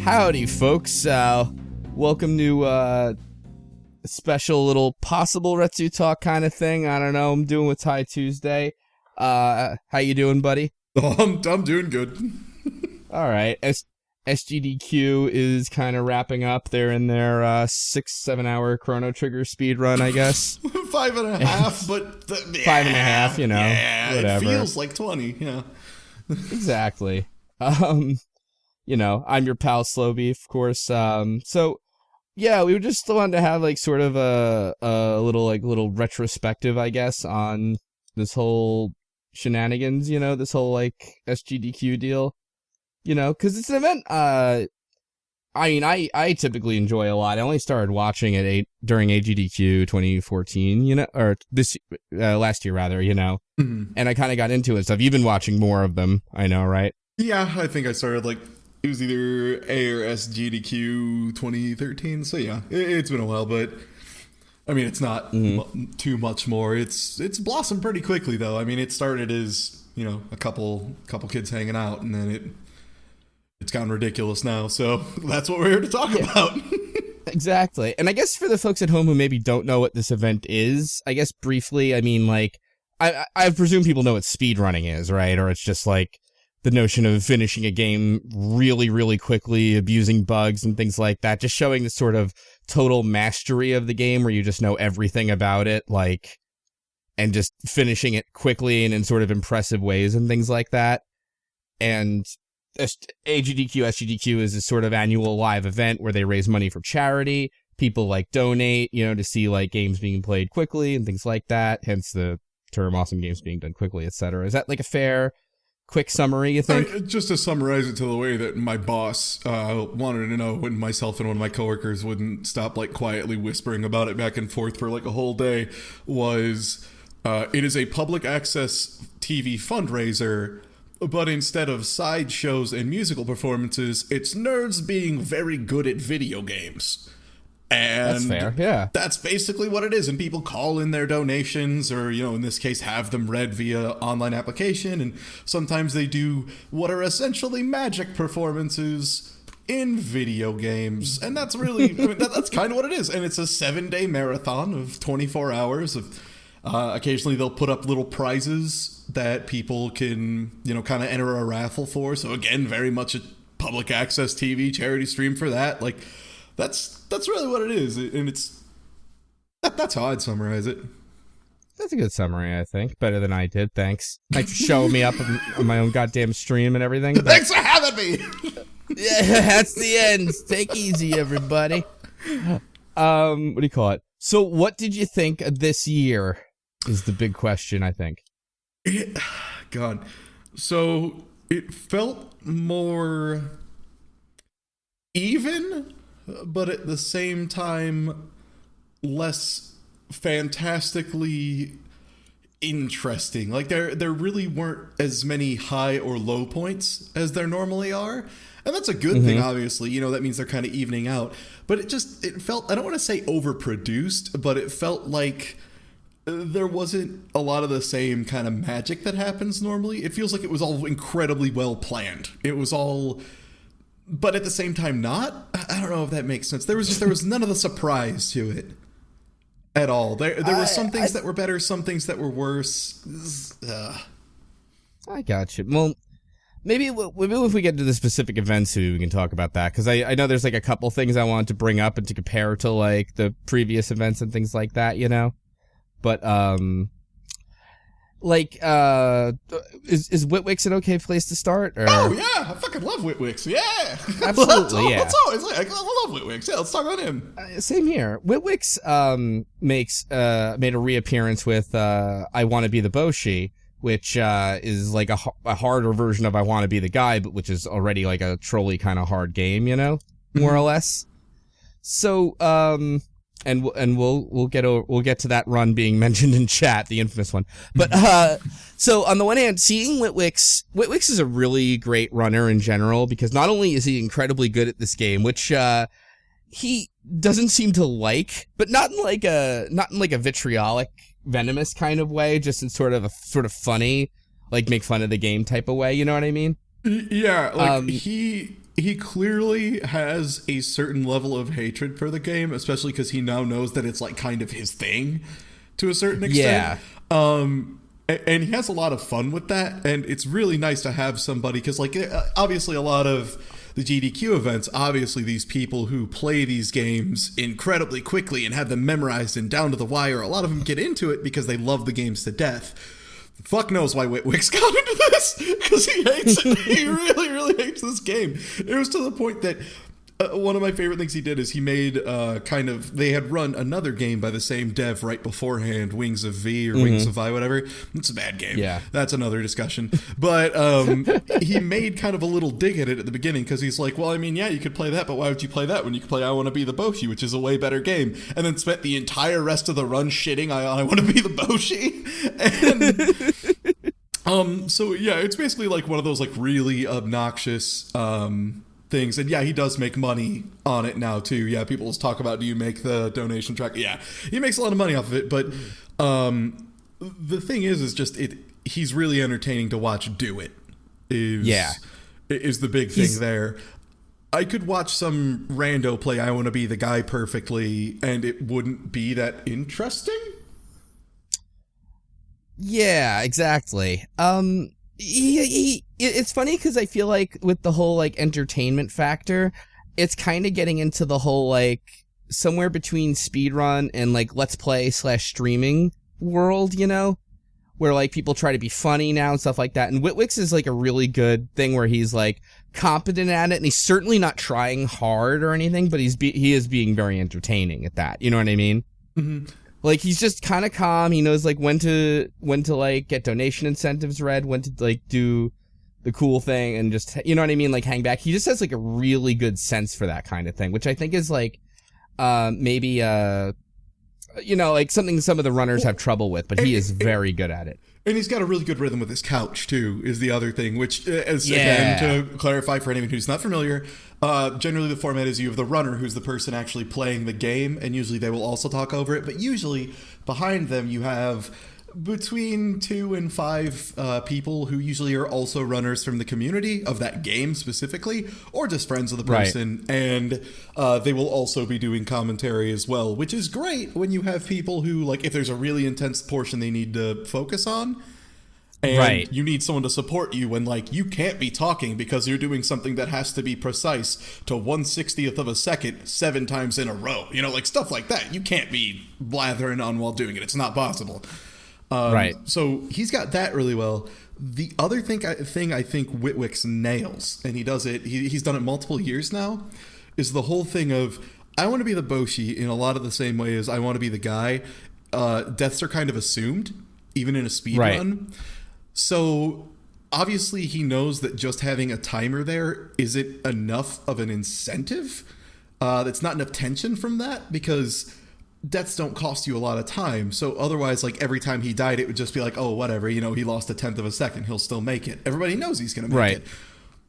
Howdy, folks. Welcome to a special little possible Retsutalk kind of thing. I don't know. I'm doing with TieTuesday. How you doing, buddy? I'm doing good. All right. SGDQ is kind of wrapping up. They're in their 6-7 hour Chrono Trigger speed run, I guess. 5.5, but 5.5, you know, whatever. It feels like 20, yeah. Exactly. You know, I'm your pal slowbeef, of course. So yeah, we just wanted to have like sort of a little retrospective, I guess, on this whole shenanigans, you know, this whole like SGDQ deal, you know, because it's an event. I mean, I typically enjoy a lot. I only started watching it during AGDQ 2014, you know, or this last year rather, you know, and I kind of got into it. So have you been watching more of them? I know, right? Yeah, I think I started like. It was either A or SGDQ 2013, so yeah, it's been a while, but I mean, it's not too much more. It's blossomed pretty quickly, though. I mean, it started as, you know, a couple kids hanging out, and then it's gotten ridiculous now, so that's what we're here to talk about. Exactly. And I guess for the folks at home who maybe don't know what this event is, I guess briefly, I mean, like, I presume people know what speedrunning is, right? Or it's just like the notion of finishing a game really, really quickly, abusing bugs and things like that, just showing the sort of total mastery of the game where you just know everything about it, like, and just finishing it quickly and in sort of impressive ways and things like that. And AGDQ, SGDQ is this sort of annual live event where they raise money for charity. People like donate, you know, to see like games being played quickly and things like that. Hence the term awesome games being done quickly, etc. Is that like a fair quick summary, you think? Just to summarize it to the way that my boss wanted to know, when myself and one of my coworkers wouldn't stop like quietly whispering about it back and forth for like a whole day, was it is a public access TV fundraiser, but instead of sideshows and musical performances, it's nerds being very good at video games. And that's fair, yeah. That's basically what it is. And people call in their donations, or, you know, in this case, have them read via online application. And sometimes they do what are essentially magic performances in video games. And that's really, I mean, that's kind of what it is. And it's a 7-day marathon of 24 hours of, occasionally they'll put up little prizes that people can, you know, kind of enter a raffle for. So again, very much a public access TV charity stream for that. Like, That's really what it is, and that's how I'd summarize it. That's a good summary, I think. Better than I did, thanks. Thanks for showing me up on my own goddamn stream and everything. But thanks for having me! Yeah, that's the end. Take easy, everybody. What do you call it? So what did you think of this year is the big question, I think. God. So it felt more even, but at the same time less fantastically interesting. Like there really weren't as many high or low points as there normally are, and that's a good thing, obviously. You know, that means they're kind of evening out, but it felt, I don't want to say overproduced, but it felt like there wasn't a lot of the same kind of magic that happens normally. It feels like it was all incredibly well planned. It was all, but at the same time not. I don't know if that makes sense. There was none of the surprise to it at all. There were some things that were better, some things that were worse. I got you. Well, maybe if we get to the specific events, we can talk about that, because I know there's like a couple things I wanted to bring up and to compare to like the previous events and things like that, you know. But like, is Whitwick's an okay place to start? Or? Oh yeah, I fucking love Whitwick's. Yeah, absolutely. That's always like, I love Whitwick's. Yeah, let's talk about him. Same here. Whitwick's made a reappearance with I Want to Be the Boshi, which is like a harder version of I Want to Be the Guy, but which is already like a trolley kind of hard game, you know, more or less. So and we'll get to that run being mentioned in chat, the infamous one. But so on the one hand, seeing Whitwick's is a really great runner in general, because not only is he incredibly good at this game, which he doesn't seem to like, but not in like a vitriolic, venomous kind of way, just in sort of funny, like make fun of the game type of way. You know what I mean? Yeah, like he he clearly has a certain level of hatred for the game, especially because he now knows that it's like kind of his thing to a certain extent. And he has a lot of fun with that, and it's really nice to have somebody, because like obviously a lot of the GDQ events, obviously these people who play these games incredibly quickly and have them memorized and down to the wire, a lot of them get into it because they love the games to death. Fuck knows why Witwick's got into this, because he hates it. He really, really hates this game. It was to the point that one of my favorite things he did is he made they had run another game by the same dev right beforehand, Wings of V or Wings of I, whatever. It's a bad game. Yeah. That's another discussion. But he made kind of a little dig at it at the beginning, because he's like, well, I mean, yeah, you could play that, but why would you play that when you could play I Want to Be the Boshi, which is a way better game? And then spent the entire rest of the run shitting I Want to Be the Boshi. And so yeah, it's basically like one of those like really obnoxious things. And yeah, he does make money on it now too. Yeah, people just talk about, do you make the donation track? Yeah, he makes a lot of money off of it. But the thing is just he's really entertaining to watch do it. Is the big thing there. I could watch some rando play I Want to Be the Guy perfectly, and it wouldn't be that interesting. Yeah, exactly. It's funny because I feel like with the whole like entertainment factor, it's kind of getting into the whole like somewhere between speedrun and like let's play / streaming world, you know, where like people try to be funny now and stuff like that. And Witwick's is like a really good thing where he's like competent at it, and he's certainly not trying hard or anything, but he is being very entertaining at that. You know what I mean? Mm-hmm. Like, he's just kind of calm. He knows, like, when to, like, get donation incentives read, when to, like, do the cool thing and just, you know what I mean? Like, hang back. He just has, like, a really good sense for that kind of thing, which I think is, like, maybe, you know, like, something some of the runners have trouble with, but he is very good at it. And he's got a really good rhythm with his couch, too, is the other thing, which, again, to clarify for anyone who's not familiar, generally the format is you have the runner, who's the person actually playing the game, and usually they will also talk over it, but usually behind them you have between 2 and 5 people who usually are also runners from the community of that game specifically, or just friends of the person, and they will also be doing commentary as well, which is great when you have people who, like, if there's a really intense portion they need to focus on, and you need someone to support you when, like, you can't be talking because you're doing something that has to be precise to 1/60th of a second 7 times in a row, you know, like stuff like that. You can't be blathering on while doing it. It's not possible. So he's got that really well. The other thing I think Witwick's nails, and he does it, he's done it multiple years now, is the whole thing of, I want to be the Boshi in a lot of the same way as I want to be the guy. Deaths are kind of assumed, even in a speed run. So obviously he knows that just having a timer there isn't enough of an incentive. That's not enough tension from that, because deaths don't cost you a lot of time. So otherwise, like, every time he died, it would just be like, oh, whatever, you know, he lost 1/10 of a second, he'll still make it. Everybody knows he's going to make it.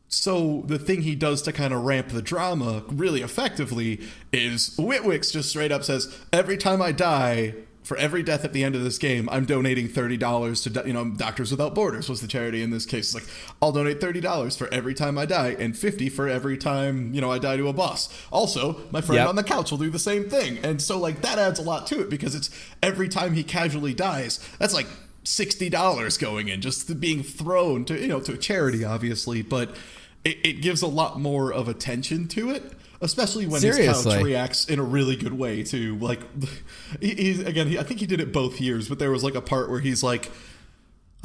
So the thing he does to kind of ramp the drama really effectively is Witwick's just straight up says, every time I die, for every death at the end of this game, I'm donating $30 to, you know, Doctors Without Borders was the charity in this case. It's like, I'll donate $30 for every time I die, and $50 for every time, you know, I die to a boss. Also, my friend on the couch will do the same thing. And so, like, that adds a lot to it, because it's every time he casually dies, that's like $60 going in, just being thrown to, you know, to a charity, obviously. But it gives a lot more of attention to it. Especially when his couch reacts in a really good way, too. Like, I think he did it both years, but there was, like, a part where he's like,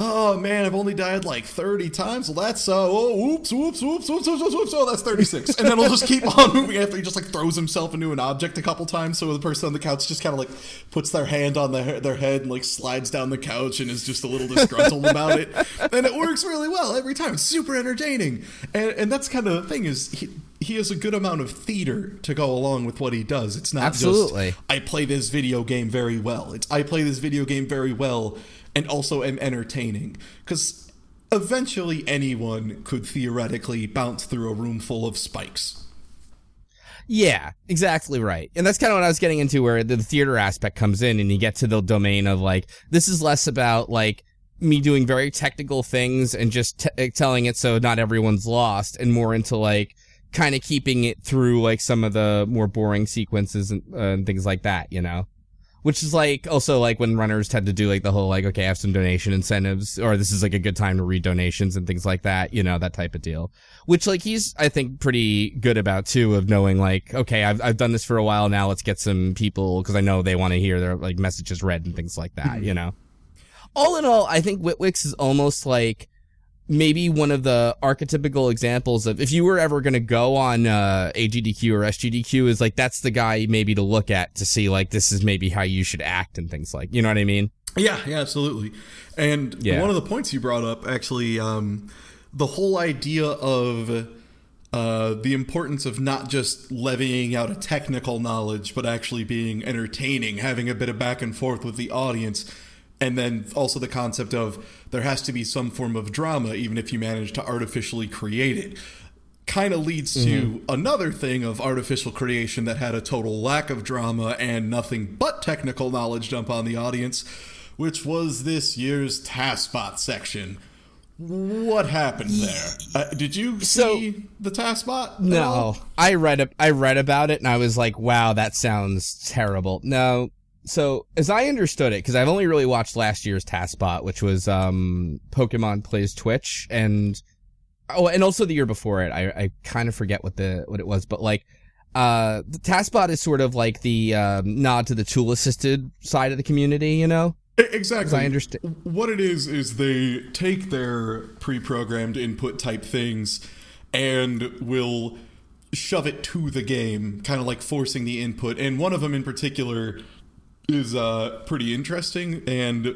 oh, man, I've only died, like, 30 times. Well, that's, whoops, oh, that's 36. And then he'll just keep on moving after he just, like, throws himself into an object a couple times, so the person on the couch just kind of, like, puts their hand on their head and, like, slides down the couch and is just a little disgruntled about it. And it works really well every time. It's super entertaining. And that's kind of the thing, is he has a good amount of theater to go along with what he does. It's not just, I play this video game very well. It's, I play this video game very well and also am entertaining. Because eventually anyone could theoretically bounce through a room full of spikes. Yeah, exactly right. And that's kind of what I was getting into, where the theater aspect comes in and you get to the domain of, like, this is less about, like, me doing very technical things and just telling it so not everyone's lost, and more into, like, kind of keeping it through like some of the more boring sequences and things like that, you know? Which is like also like when runners tend to do like the whole like, okay, I have some donation incentives, or this is like a good time to read donations and things like that, you know, that type of deal. Which like he's, I think, pretty good about too, of knowing like, okay, I've done this for a while now, let's get some people, because I know they want to hear their like messages read and things like that, you know. All in all, I think Witwix is almost like maybe one of the archetypical examples of, if you were ever going to go on AGDQ or SGDQ, is like, that's the guy maybe to look at to see like, this is maybe how you should act and things like, you know what I mean? Yeah, absolutely. And one of the points you brought up, actually, the whole idea of the importance of not just levying out a technical knowledge, but actually being entertaining, having a bit of back and forth with the audience. And then also the concept of there has to be some form of drama, even if you manage to artificially create it. Kind of leads to another thing of artificial creation that had a total lack of drama and nothing but technical knowledge dump on the audience, which was this year's TaskBot section. What happened there? Did you see the TaskBot? No, I read about it and I was like, wow, that sounds terrible. No. So, as I understood it, because I've only really watched last year's TaskBot, which was Pokemon Plays Twitch, and also the year before it. I kind of forget what it was, but like the TaskBot is sort of like the nod to the tool-assisted side of the community, you know? Exactly. As I understand. What it is they take their pre-programmed input type things and will shove it to the game, kind of like forcing the input. And one of them in particular is pretty interesting, and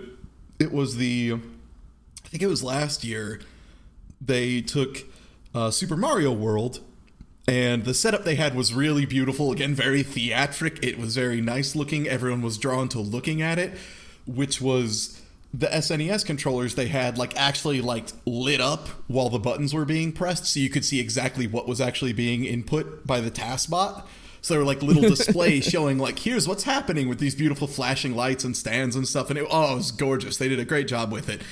it was I think it was last year, they took Super Mario World, and the setup they had was really beautiful, again, very theatric, it was very nice looking, everyone was drawn to looking at it, which was the SNES controllers they had like actually like lit up while the buttons were being pressed, so you could see exactly what was actually being input by the TaskBot. So there were like little displays showing like, here's what's happening with these beautiful flashing lights and stands and stuff. And it was gorgeous. They did a great job with it.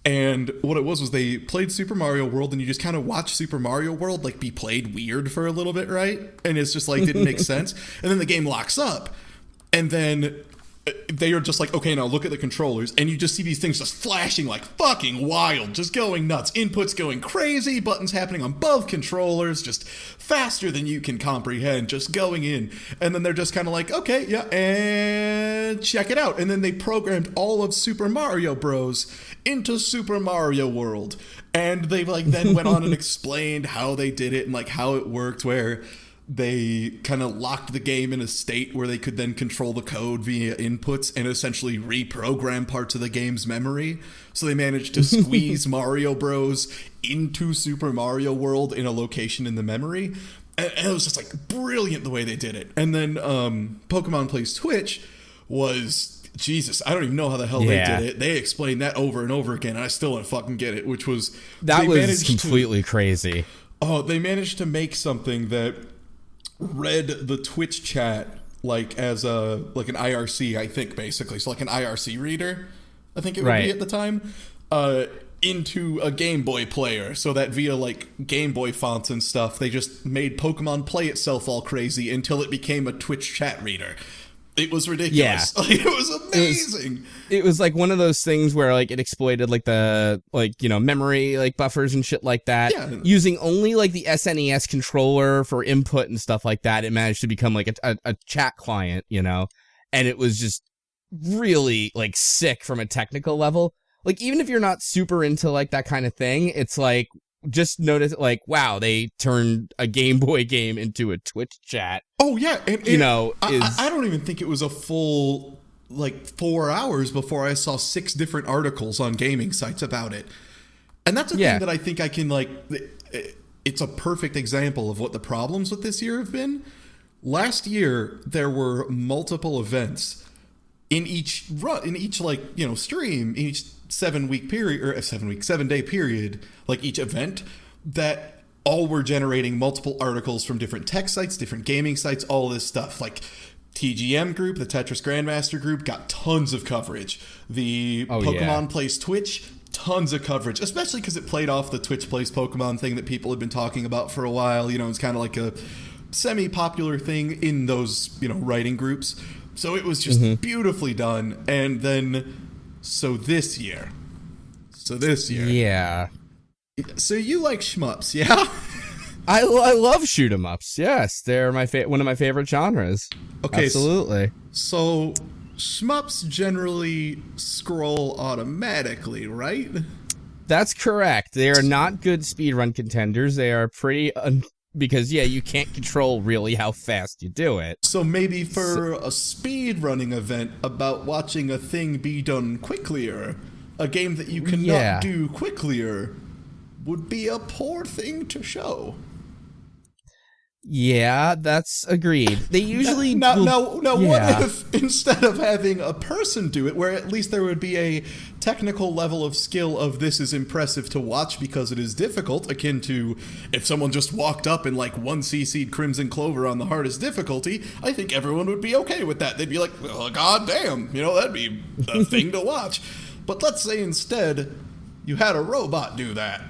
And what it was they played Super Mario World, and you just kind of watch Super Mario World like be played weird for a little bit, right? And it's just like, didn't make sense. And then the game locks up. And then they are just like, okay, now look at the controllers, and you just see these things just flashing like fucking wild, just going nuts, inputs going crazy, buttons happening on both controllers, just faster than you can comprehend, just going in. And then they're just kind of like, okay, yeah, and check it out. And then they programmed all of Super Mario Bros. Into Super Mario World. And they like then went on and explained how they did it and like how it worked, where they kind of locked the game in a state where they could then control the code via inputs and essentially reprogram parts of the game's memory. So they managed to squeeze Mario Bros. Into Super Mario World in a location in the memory. And it was just like brilliant the way they did it. And then Pokemon Plays Twitch was, Jesus, I don't even know how the hell they did it. They explained that over and over again, and I still don't fucking get it, which was... That was completely crazy. Oh, they managed to make something that read the Twitch chat like as like an IRC, I think, basically. So like an IRC reader, I think it would be at the time, into a Game Boy player, so that via like Game Boy fonts and stuff, they just made Pokemon play itself all crazy until it became a Twitch chat reader. It was ridiculous. Yeah. It was amazing. It was like one of those things where like it exploited like the like, you know, memory like buffers and shit like that. Yeah. Using only like the SNES controller for input and stuff like that, it managed to become like a chat client, you know, and it was just really like sick from a technical level. Like even if you're not super into like that kind of thing, it's like just notice like, wow, they turned a Game Boy game into a Twitch chat. Oh yeah, and you know, I don't even think it was a full like 4 hours before I saw 6 different articles on gaming sites about it. And that's a thing that I think I can like, it's a perfect example of what the problems with this year have been. Last year there were multiple events in each like, you know, stream, each 7-week period, or 7-day period, like each event, that all were generating multiple articles from different tech sites, different gaming sites, all this stuff. Like TGM group, the Tetris Grandmaster group, got tons of coverage. The Pokemon Plays Twitch, tons of coverage, especially because it played off the Twitch Plays Pokemon thing that people had been talking about for a while. You know, it's kind of like a semi-popular thing in those, you know, writing groups. So it was just beautifully done. And then, so this year. Yeah. So you like shmups, yeah? I love shoot 'em ups. Yes, they're one of my favorite genres. Okay, absolutely. So shmups generally scroll automatically, right? That's correct. They are not good speedrun contenders. They are pretty because you can't control really how fast you do it. So maybe for a speedrunning event about watching a thing be done quicklier, a game that you cannot do quicklier would be a poor thing to show. Yeah, that's agreed. They usually now what if instead of having a person do it, where at least there would be a technical level of skill of this is impressive to watch because it is difficult, akin to if someone just walked up and like 1cc'd Crimson Clover on the hardest difficulty, I think everyone would be okay with that. They'd be like, well, god damn, you know, that'd be a thing to watch. But let's say instead you had a robot do that.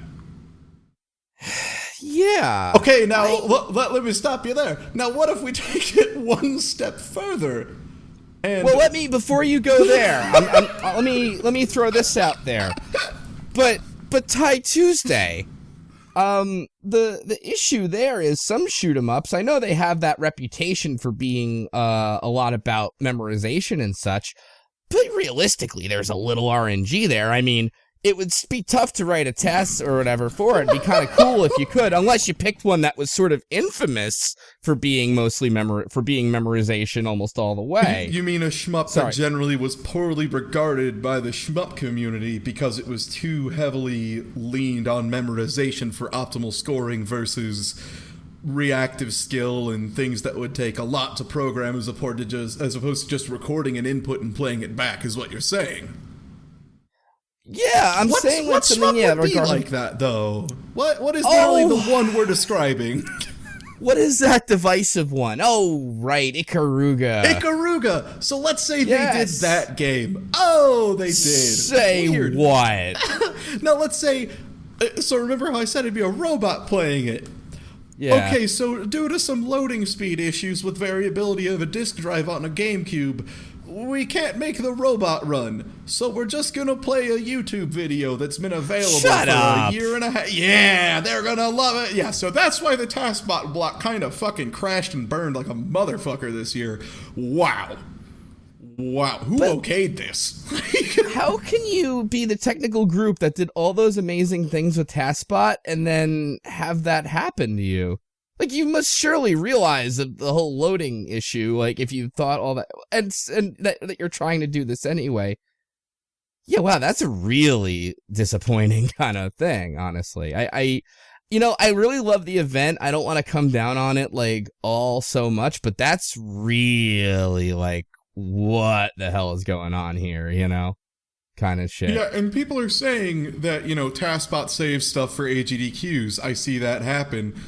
Yeah. Okay, now let me stop you there. Now, what if we take it one step further? And well, before you go there, let me throw this out there. But TieTuesday, the issue there is some shoot 'em ups. I know they have that reputation for being a lot about memorization and such, but realistically, there's a little RNG there. I mean, it would be tough to write a test or whatever for it. It'd be kind of cool if you could, unless you picked one that was sort of infamous for being mostly memorization almost all the way. You mean a shmup that generally was poorly regarded by the shmup community because it was too heavily leaned on memorization for optimal scoring versus reactive skill and things that would take a lot to program as opposed to just recording an input and playing it back, is what you're saying. Yeah, I'm saying what's something would be like that though. What is literally the one we're describing? What is that divisive one? Oh, right, Ikaruga. So let's say they did that game. Oh, they did. Say weird. What? Now let's say. So remember how I said it'd be a robot playing it? Yeah. Okay, so due to some loading speed issues with variability of a disk drive on a GameCube, we can't make the robot run, so we're just gonna play a YouTube video that's been available for a year and a half. Yeah, they're gonna love it. Yeah, so that's why the taskbot block kind of fucking crashed and burned like a motherfucker this year. Wow, who okayed this? How can you be the technical group that did all those amazing things with taskbot and then have that happen to you? Like, you must surely realize that the whole loading issue, like, if you thought all that, and that you're trying to do this anyway. Yeah, wow, that's a really disappointing kind of thing, honestly. I really love the event. I don't want to come down on it, like, all so much, but that's really, like, what the hell is going on here, you know? Kind of shit. Yeah, and people are saying that, you know, taskbot saves stuff for AGDQs. I see that happen.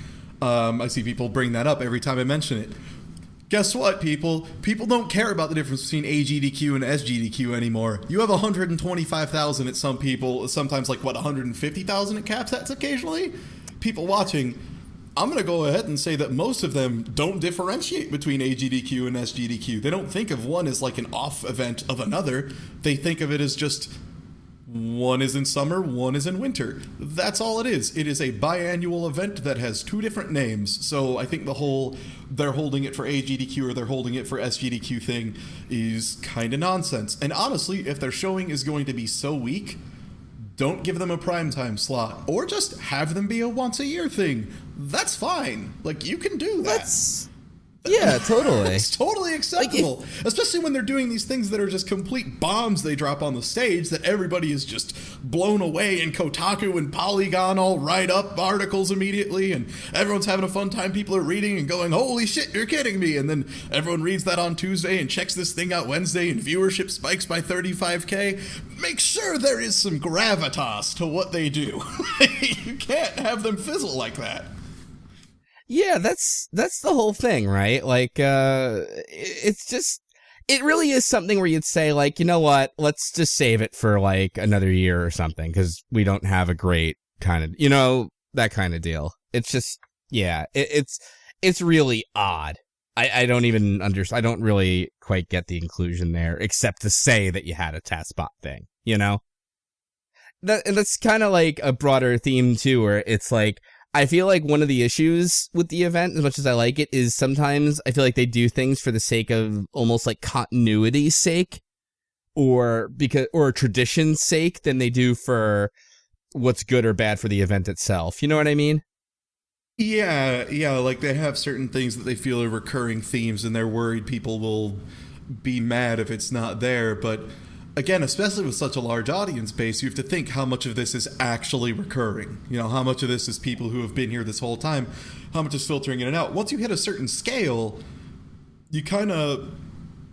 I see people bring that up every time I mention it. Guess what, people? People don't care about the difference between AGDQ and SGDQ anymore. You have 125,000 at some people, sometimes like, 150,000 at CapSats occasionally? People watching. I'm going to go ahead and say that most of them don't differentiate between AGDQ and SGDQ. They don't think of one as like an off event of another. They think of it as just one is in summer, one is in winter. That's all it is. It is a biannual event that has two different names. So I think the whole they're holding it for AGDQ or they're holding it for SGDQ thing is kind of nonsense. And honestly, if their showing is going to be so weak, don't give them a primetime slot, or just have them be a once-a-year thing. That's fine. Like, you can do that. Yeah, totally. It's totally acceptable. Especially when they're doing these things that are just complete bombs they drop on the stage that everybody is just blown away, and Kotaku and Polygon all write up articles immediately, and everyone's having a fun time. People are reading and going, holy shit, you're kidding me. And then everyone reads that on Tuesday and checks this thing out Wednesday, and viewership spikes by 35K. Make sure there is some gravitas to what they do. You can't have them fizzle like that. Yeah, that's the whole thing, right? Like, it's just, it really is something where you'd say, like, you know what, let's just save it for, like, another year or something, because we don't have a great kind of, you know, that kind of deal. It's just, yeah, it's really odd. I don't even understand. I don't really quite get the inclusion there, except to say that you had a TASBot thing, you know? And that's kind of like a broader theme, too, where it's like, I feel like one of the issues with the event, as much as I like it, is sometimes I feel like they do things for the sake of almost like continuity's sake, or tradition's sake, than they do for what's good or bad for the event itself. You know what I mean? Yeah, like they have certain things that they feel are recurring themes, and they're worried people will be mad if it's not there, but again, especially with such a large audience base, you have to think how much of this is actually recurring. You know, how much of this is people who have been here this whole time, how much is filtering in and out. Once you hit a certain scale, you kind of...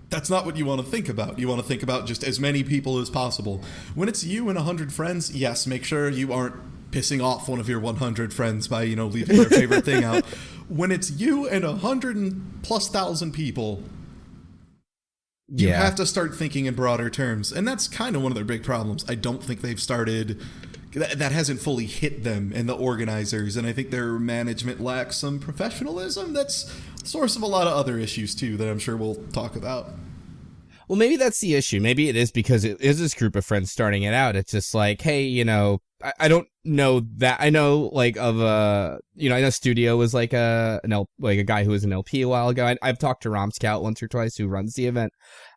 That's not what you want to think about. You want to think about just as many people as possible. When it's you and 100 friends, yes, make sure you aren't pissing off one of your 100 friends by, you know, leaving their favorite thing out. When it's you and 100,000+ people... You have to start thinking in broader terms. And that's kind of one of their big problems. I don't think they've started... That hasn't fully hit them and the organizers. And I think their management lacks some professionalism. That's the source of a lot of other issues, too, that I'm sure we'll talk about. Well, maybe that's the issue. Maybe it is because it is this group of friends starting it out. It's just like, hey, you know, I don't know that. I know, like, of a... You know, I know Studio was like a guy who was an LP a while ago. I've talked to Rom Scout once or twice, who runs the event.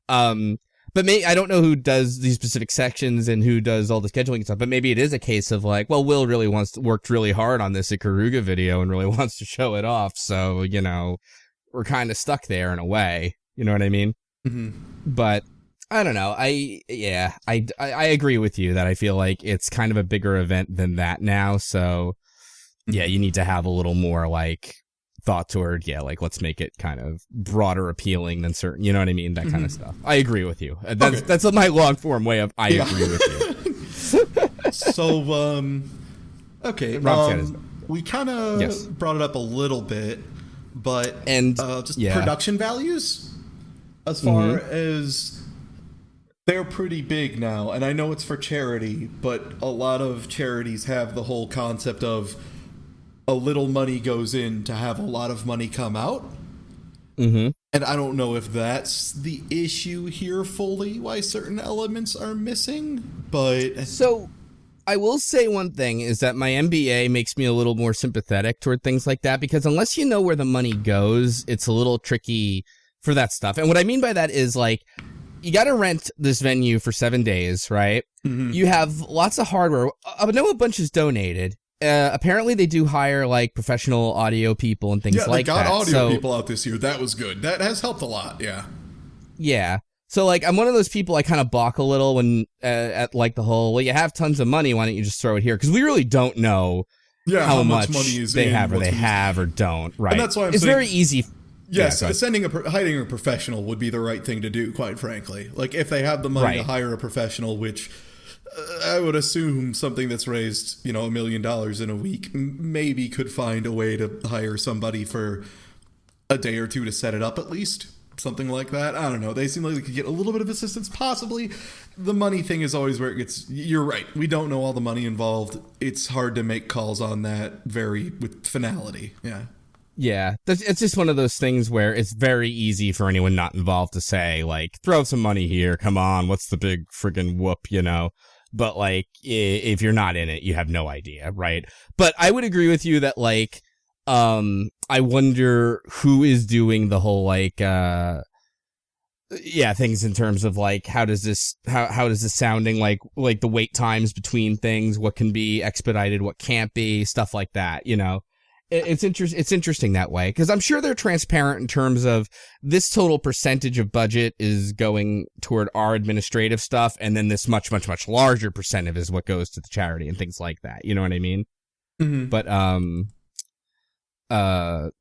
But I don't know who does these specific sections and who does all the scheduling and stuff, but maybe it is a case of like, well, Will really worked really hard on this Ikaruga video and really wants to show it off. So, you know, we're kind of stuck there in a way. You know what I mean? Mm-hmm. But I don't know. I agree with you that I feel like it's kind of a bigger event than that now. So yeah, you need to have a little more like thought toward, like, let's make it kind of broader appealing than certain, you know what I mean? That kind of stuff. I agree with you. That's my long form way of agree with you. So, okay. We kind of brought it up a little bit, but production values, as far as they're pretty big now. And I know it's for charity, but a lot of charities have the whole concept of a little money goes in to have a lot of money come out. Mm-hmm. And I don't know if that's the issue here fully, why certain elements are missing, but... So, I will say one thing, is that my MBA makes me a little more sympathetic toward things like that, because unless you know where the money goes, it's a little tricky for that stuff. And what I mean by that is, like, you got to rent this venue for 7 days, right? Mm-hmm. You have lots of hardware. I know a bunch is donated. Apparently they do hire like professional audio people and things like that. Yeah, they got audio people out this year. That was good. That has helped a lot. Yeah. Yeah. So like I'm one of those people I kind of balk a little when at like the whole, well, you have tons of money, why don't you just throw it here? Because we really don't know how much money is they have or don't. Right. And that's why it's very easy. Yes, hiring a professional would be the right thing to do, quite frankly. Like if they have the money to hire a professional, which I would assume something that's raised, $1 million in a week maybe could find a way to hire somebody for a day or two to set it up at least. Something like that. I don't know. They seem like they could get a little bit of assistance, possibly. The money thing is always where it gets... You're right. We don't know all the money involved. It's hard to make calls on that with finality. Yeah. Yeah. It's just one of those things where it's very easy for anyone not involved to say, like, throw some money here. Come on. What's the big friggin' whoop, But, like, if you're not in it, you have no idea, right? But I would agree with you that, like, I wonder who is doing the whole, like, things in terms of, like, how does this sounding, like the wait times between things, what can be expedited, what can't be, stuff like that, It's interesting that way, because I'm sure they're transparent in terms of this total percentage of budget is going toward our administrative stuff, and then this much, much, much larger percentage is what goes to the charity and things like that. You know what I mean? Mm-hmm. But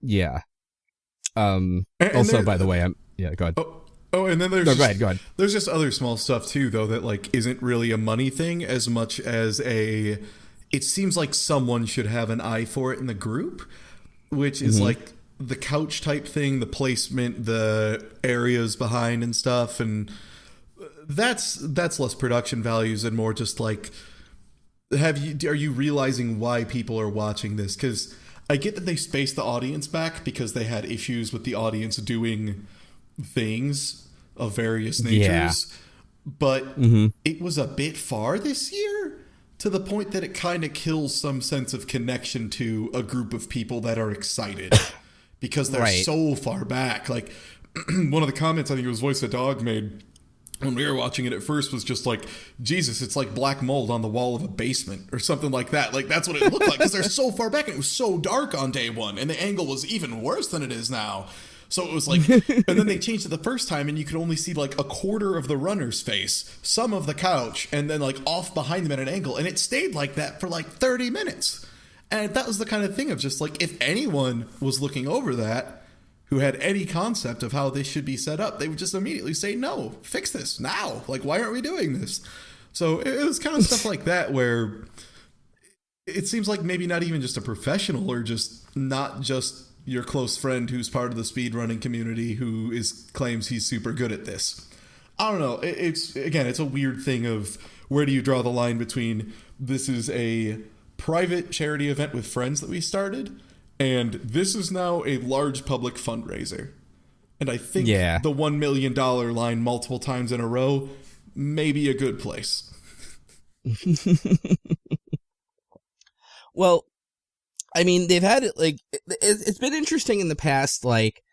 yeah. Also, by the way, go ahead. Oh, and then there's go ahead. There's just other small stuff too, though, that like isn't really a money thing as much as it seems like someone should have an eye for it in the group, which is like the couch type thing, the placement, the areas behind and stuff, and that's less production values and more just like, are you realizing why people are watching this? Because I get that they spaced the audience back because they had issues with the audience doing things of various natures, but it was a bit far this year, to the point that it kind of kills some sense of connection to a group of people that are excited because they're so far back. Like, one of the comments, I think it was Voice of Dog, made when we were watching it at first was just like, Jesus, it's like black mold on the wall of a basement or something like that. Like, that's what it looked like because they're so far back and it was so dark on day one and the angle was even worse than it is now. So it was like, and then they changed it the first time and you could only see like a quarter of the runner's face, some of the couch, and then like off behind them at an angle. And it stayed like that for like 30 minutes. And that was the kind of thing of just like, if anyone was looking over that, who had any concept of how this should be set up, they would just immediately say, no, fix this now. Like, why aren't we doing this? So it was kind of stuff like that where it seems like maybe not even just a professional or just not just your close friend who's part of the speedrunning community who claims he's super good at this. I don't know. It's a weird thing of where do you draw the line between this is a private charity event with friends that we started and this is now a large public fundraiser. And I think the $1 million line multiple times in a row may be a good place. Well, I mean, they've had it, like, it's been interesting in the past, like,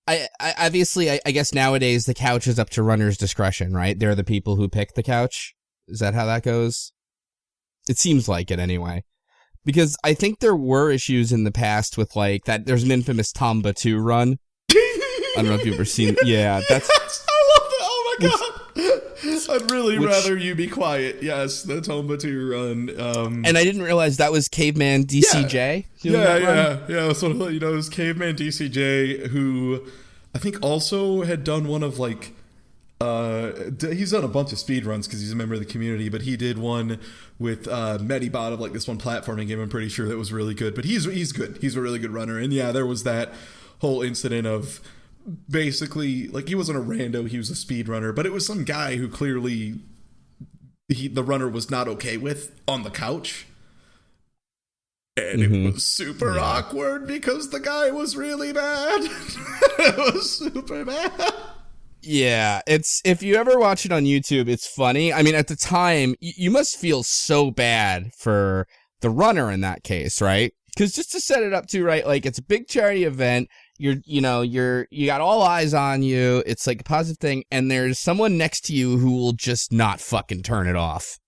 I guess nowadays the couch is up to runners' discretion, right? They're the people who pick the couch. Is that how that goes? It seems like it anyway. Because I think there were issues in the past with, like, that there's an infamous Tomba 2 run. I don't know if you've ever seen... Yeah, that's... Yes, I love that. Oh, my God. I'd really rather you be quiet. Yes, the Tomba 2 run. And I didn't realize that was Caveman DCJ. Yeah. So, it was Caveman DCJ, who I think also had done one of, like... he's done a bunch of speed runs because he's a member of the community, but he did one with Medibot of like this one platforming game. I'm pretty sure that was really good, but he's good. He's a really good runner. And yeah, there was that whole incident of basically like he wasn't a rando, he was a speed runner, but it was some guy who clearly the runner was not okay with on the couch. And it was super awkward because the guy was really bad. It was super bad. Yeah, if you ever watch it on YouTube, it's funny. I mean, at the time, you must feel so bad for the runner in that case, right? Because just to set it up too, right? Like, it's a big charity event. You got all eyes on you. It's like a positive thing, and there's someone next to you who will just not fucking turn it off.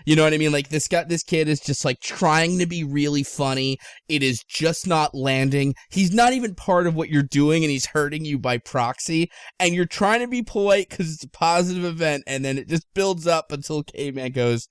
You know what I mean? Like, this kid is just, like, trying to be really funny. It is just not landing. He's not even part of what you're doing, and he's hurting you by proxy. And you're trying to be polite because it's a positive event, and then it just builds up until Caveman goes,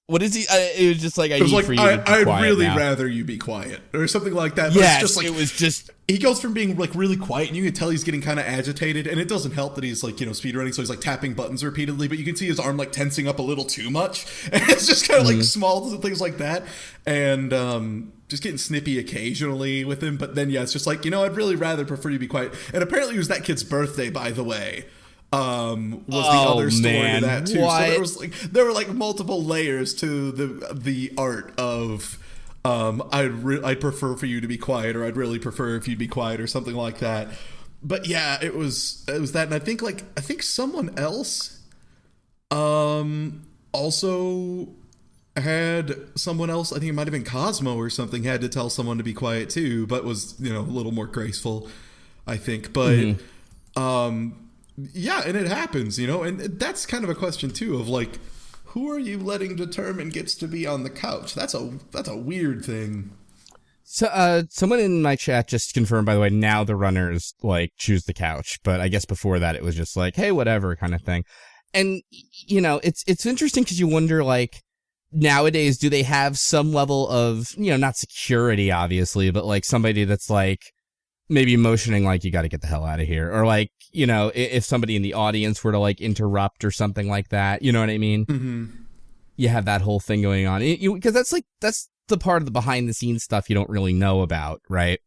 what is he? It was just like, I'd really rather you be quiet, or something like that. But yes, it's just like, it was just... He goes from being like really quiet, and you can tell he's getting kind of agitated, and it doesn't help that he's like, speedrunning, so he's like tapping buttons repeatedly, but you can see his arm like tensing up a little too much, and it's just kind of like small things like that, and just getting snippy occasionally with him. But then it's just like, I'd really rather prefer you be quiet. And apparently it was that kid's birthday, by the way. Was the other story to that too. What? So there were like multiple layers to the art of I'd prefer for you to be quiet, or I'd really prefer if you'd be quiet, or something like that. But yeah, it was that, and I think someone else also had someone else, I think it might have been Cosmo or something, had to tell someone to be quiet too, but was a little more graceful, I think. But yeah, and it happens, and that's kind of a question too of like, who are you letting determine gets to be on the couch? That's a weird thing. So, someone in my chat just confirmed, by the way, now the runners like choose the couch, but I guess before that it was just like, hey, whatever kind of thing. And it's interesting because you wonder, like, nowadays, do they have some level of, not security, obviously, but like somebody that's like maybe motioning like, you got to get the hell out of here, or like, if somebody in the audience were to like interrupt or something like that, you know what I mean? Mm-hmm. You have that whole thing going on, because that's the part of the behind the scenes stuff you don't really know about, right?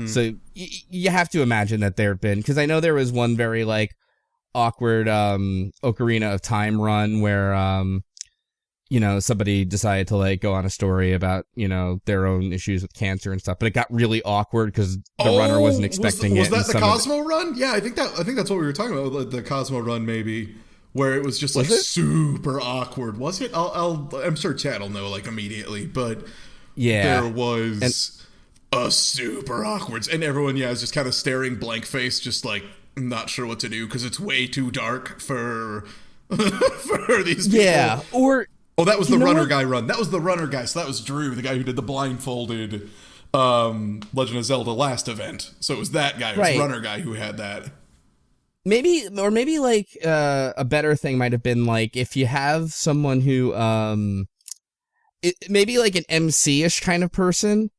So you have to imagine that there have been, because I know there was one very like awkward Ocarina of Time run where somebody decided to like go on a story about their own issues with cancer and stuff, but it got really awkward because the runner wasn't expecting it. Was that the Cosmo run? Yeah, I think that's what we were talking about, the Cosmo run maybe, where it was just like super awkward. Was it? I'm sure Chad will know like immediately, but yeah, there was a super awkward, and everyone is just kind of staring blank face, just like not sure what to do because it's way too dark for these people. Yeah, that was the runner guy run. That was the runner guy. So that was Drew, the guy who did the blindfolded Legend of Zelda last event. So it was that guy, it was runner guy who had that. Maybe like a better thing might have been like if you have someone who maybe like an MC-ish kind of person,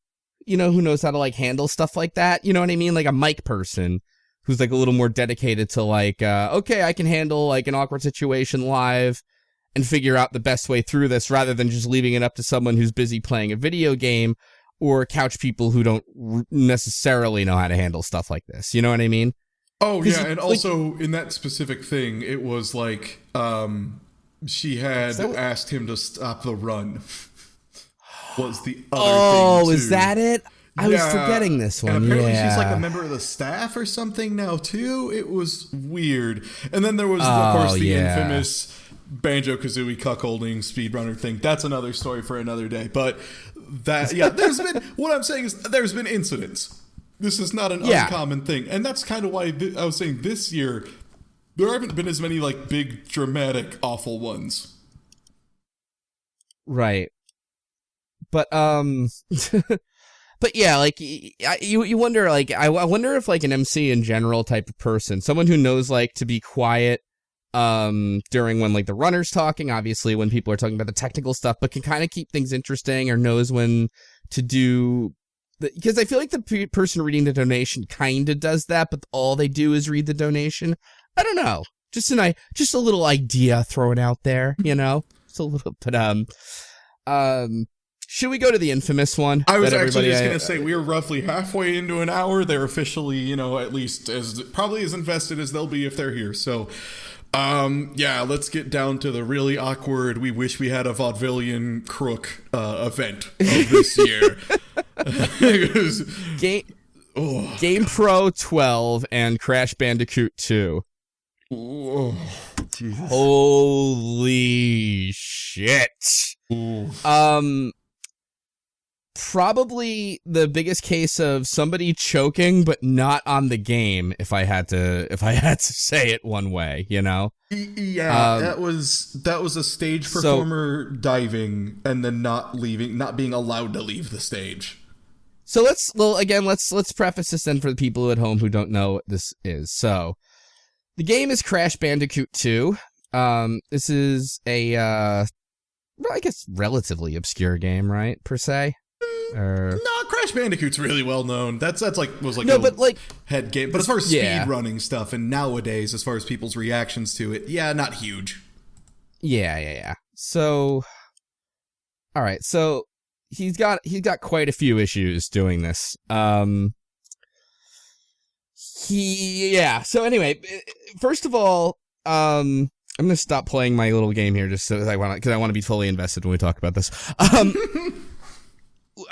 who knows how to like handle stuff like that. You know what I mean? Like a mic person who's like a little more dedicated to like, okay, I can handle like an awkward situation live and figure out the best way through this rather than just leaving it up to someone who's busy playing a video game or couch people who don't necessarily know how to handle stuff like this. You know what I mean? Oh, yeah. And also in that specific thing, it was like she had asked him to stop the run. Was the other thing, too. Is that it? I was forgetting this one. And apparently she's like a member of the staff or something now, too. It was weird. And then there was, of course, the infamous Banjo-Kazooie cuckolding speedrunner thing. That's another story for another day. But there's been, what I'm saying is there's been incidents. This is not an uncommon thing. And that's kind of why I was saying this year, there haven't been as many like big, dramatic, awful ones. Right. But, but yeah, like you wonder, like, I wonder if like an MC in general type of person, someone who knows like to be quiet, during when like the runner's talking, obviously when people are talking about the technical stuff, but can kind of keep things interesting or knows when to do, because I feel like the person reading the donation kind of does that, but all they do is read the donation. I don't know, just a little idea thrown out there, it's a little, but should we go to the infamous one? I was actually just going to say, we are roughly halfway into an hour. They're officially, at least probably as invested as they'll be if they're here. So, let's get down to the really awkward, we wish we had a vaudevillian crook event of this year. Game Pro 12 and Crash Bandicoot 2. Oh, Jesus. Holy shit. Ooh. Probably the biggest case of somebody choking, but not on the game. If I had to say it one way, Yeah, that was a stage performer diving and then not being allowed to leave the stage. So let's preface this then for the people at home who don't know what this is. So the game is Crash Bandicoot 2. This is a I guess relatively obscure game, right, per se. No, Crash Bandicoot's really well known. That's like head game. But as far as speed running stuff and nowadays, as far as people's reactions to it, not huge. Yeah. So, all right. So he's got quite a few issues doing this. So anyway, first of all, I'm gonna stop playing my little game here just because I want to be fully invested when we talk about this.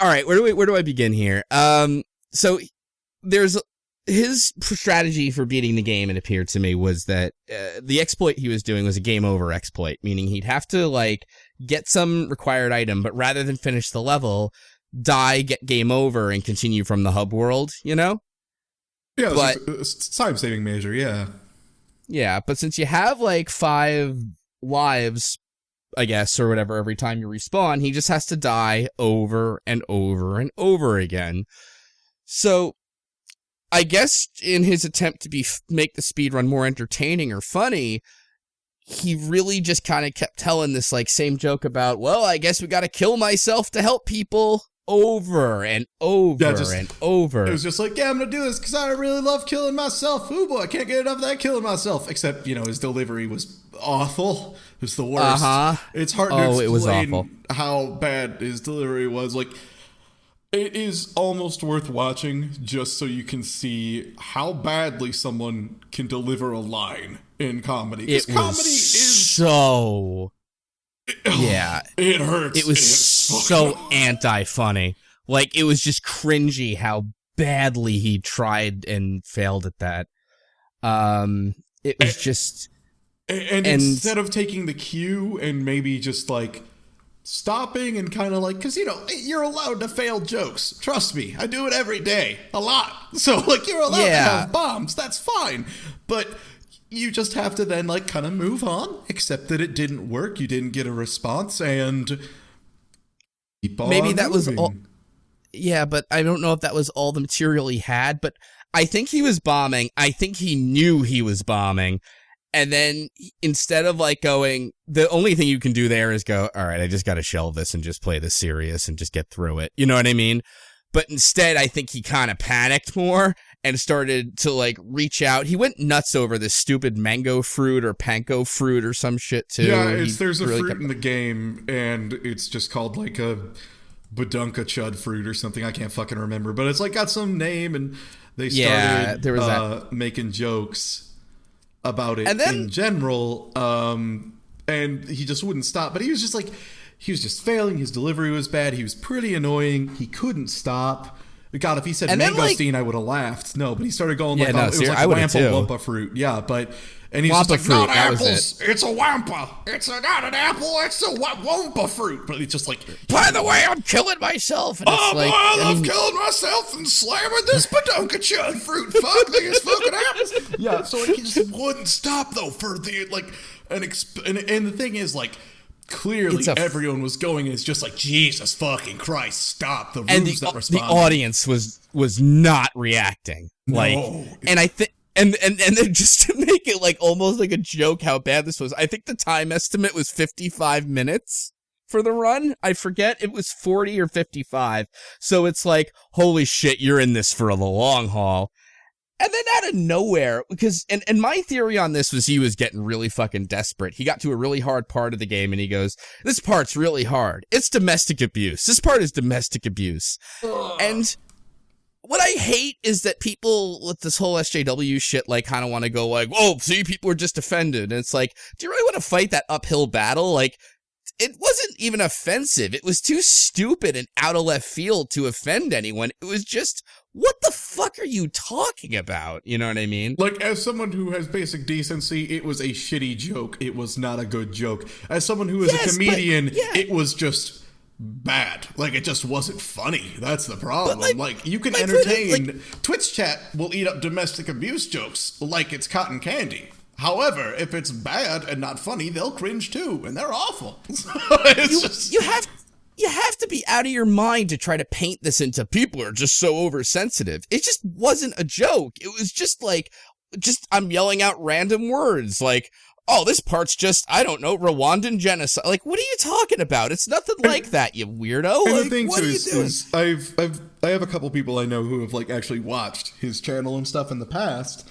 All right, where do I begin here? So there's his strategy for beating the game, it appeared to me, was that the exploit he was doing was a game over exploit, meaning he'd have to like get some required item, but rather than finish the level, die, get game over, and continue from the hub world, Yeah, it's a time-saving measure, yeah. Yeah, but since you have like 5 lives, I guess, or whatever, every time you respawn, he just has to die over and over and over again. So, I guess in his attempt to make the speedrun more entertaining or funny, he really just kind of kept telling this like same joke about, well, I guess we gotta kill myself to help people over and over and over. It was just like, I'm gonna do this because I really love killing myself. Ooh boy, I can't get enough of that killing myself. Except, his delivery was awful. It was the worst. It's hard to explain how bad his delivery was. Like, It is almost worth watching just so you can see how badly someone can deliver a line in comedy. Because comedy is so... Yeah. It hurts. It was so anti-funny. Like, it was just cringy how badly he tried and failed at that. It was just... And instead of taking the cue and maybe just, like, stopping and kind of like, because, you know, you're allowed to fail jokes. Trust me, I do it every day. A lot. So, like, you're allowed to have bombs. That's fine. But you just have to then, like, kind of move on, accept that it didn't work, you didn't get a response, and keep on maybe that moving. was all... Yeah, but I don't know if that was all the material he had, but I think he was bombing. I think he knew he was bombing. And then instead of like going, the only thing you can do there is go, all right, I just got to shelve this and just play this serious and just get through it. You know what I mean? But instead, I think he kind of panicked more and started to like reach out. He went nuts over this stupid mango fruit or panko fruit or some shit too. Yeah, there's a fruit in the game and it's just called like a badunka chud fruit or something. I can't fucking remember, but it's like got some name and they started there was making jokes about it and then, in general, and he just wouldn't stop. But he was just failing. His delivery was bad. He was pretty annoying. He couldn't stop. God, if he said mangosteen, I would have laughed. No, but he started going like, it was like Wampa Wumpa fruit. Yeah, and he's just like, fruit, not apples, it's a Wampa. It's not an apple, it's a Wampa fruit. But it's just like, by the way, I'm killing myself. And it's like, I love killing myself and slamming this badunka chud fruit. Fuck these fucking apples. Yeah, so like, he just wouldn't stop though for the like, and the thing is like, clearly everyone was going and it's just like, Jesus fucking Christ, stop. The rooms that responded. The audience was not reacting. Like, no. And I think, and then just to make it like almost like a joke how bad this was, I think the time estimate was 55 minutes for the run. I forget, it was 40 or 55. So it's like, holy shit, you're in this for the long haul. And then out of nowhere, because, and my theory on this was he was getting really fucking desperate. He got to a really hard part of the game and he goes, this part's really hard. It's domestic abuse. This part is domestic abuse. Ugh. And what I hate is that people with this whole SJW shit, like, kind of want to go like, oh, see, people are just offended. And it's like, do you really want to fight that uphill battle? Like, it wasn't even offensive. It was too stupid and out of left field to offend anyone. It was just, what the fuck are you talking about? You know what I mean? Like, as someone who has basic decency, it was a shitty joke. It was not a good joke. As someone who is a comedian, it was just bad. Like, it just wasn't funny. That's the problem. Like you can entertain. Twitch chat will eat up domestic abuse jokes like it's cotton candy. However, if it's bad and not funny, they'll cringe too, and they're awful. You have to be out of your mind to try to paint this into people are just so oversensitive. It just wasn't a joke. It was just like, I'm yelling out random words like, oh, this part's just, I don't know, Rwandan genocide. Like, what are you talking about? It's nothing like that, you weirdo. And like, the thing what too are you doing? is I have a couple people I know who have like actually watched his channel and stuff in the past.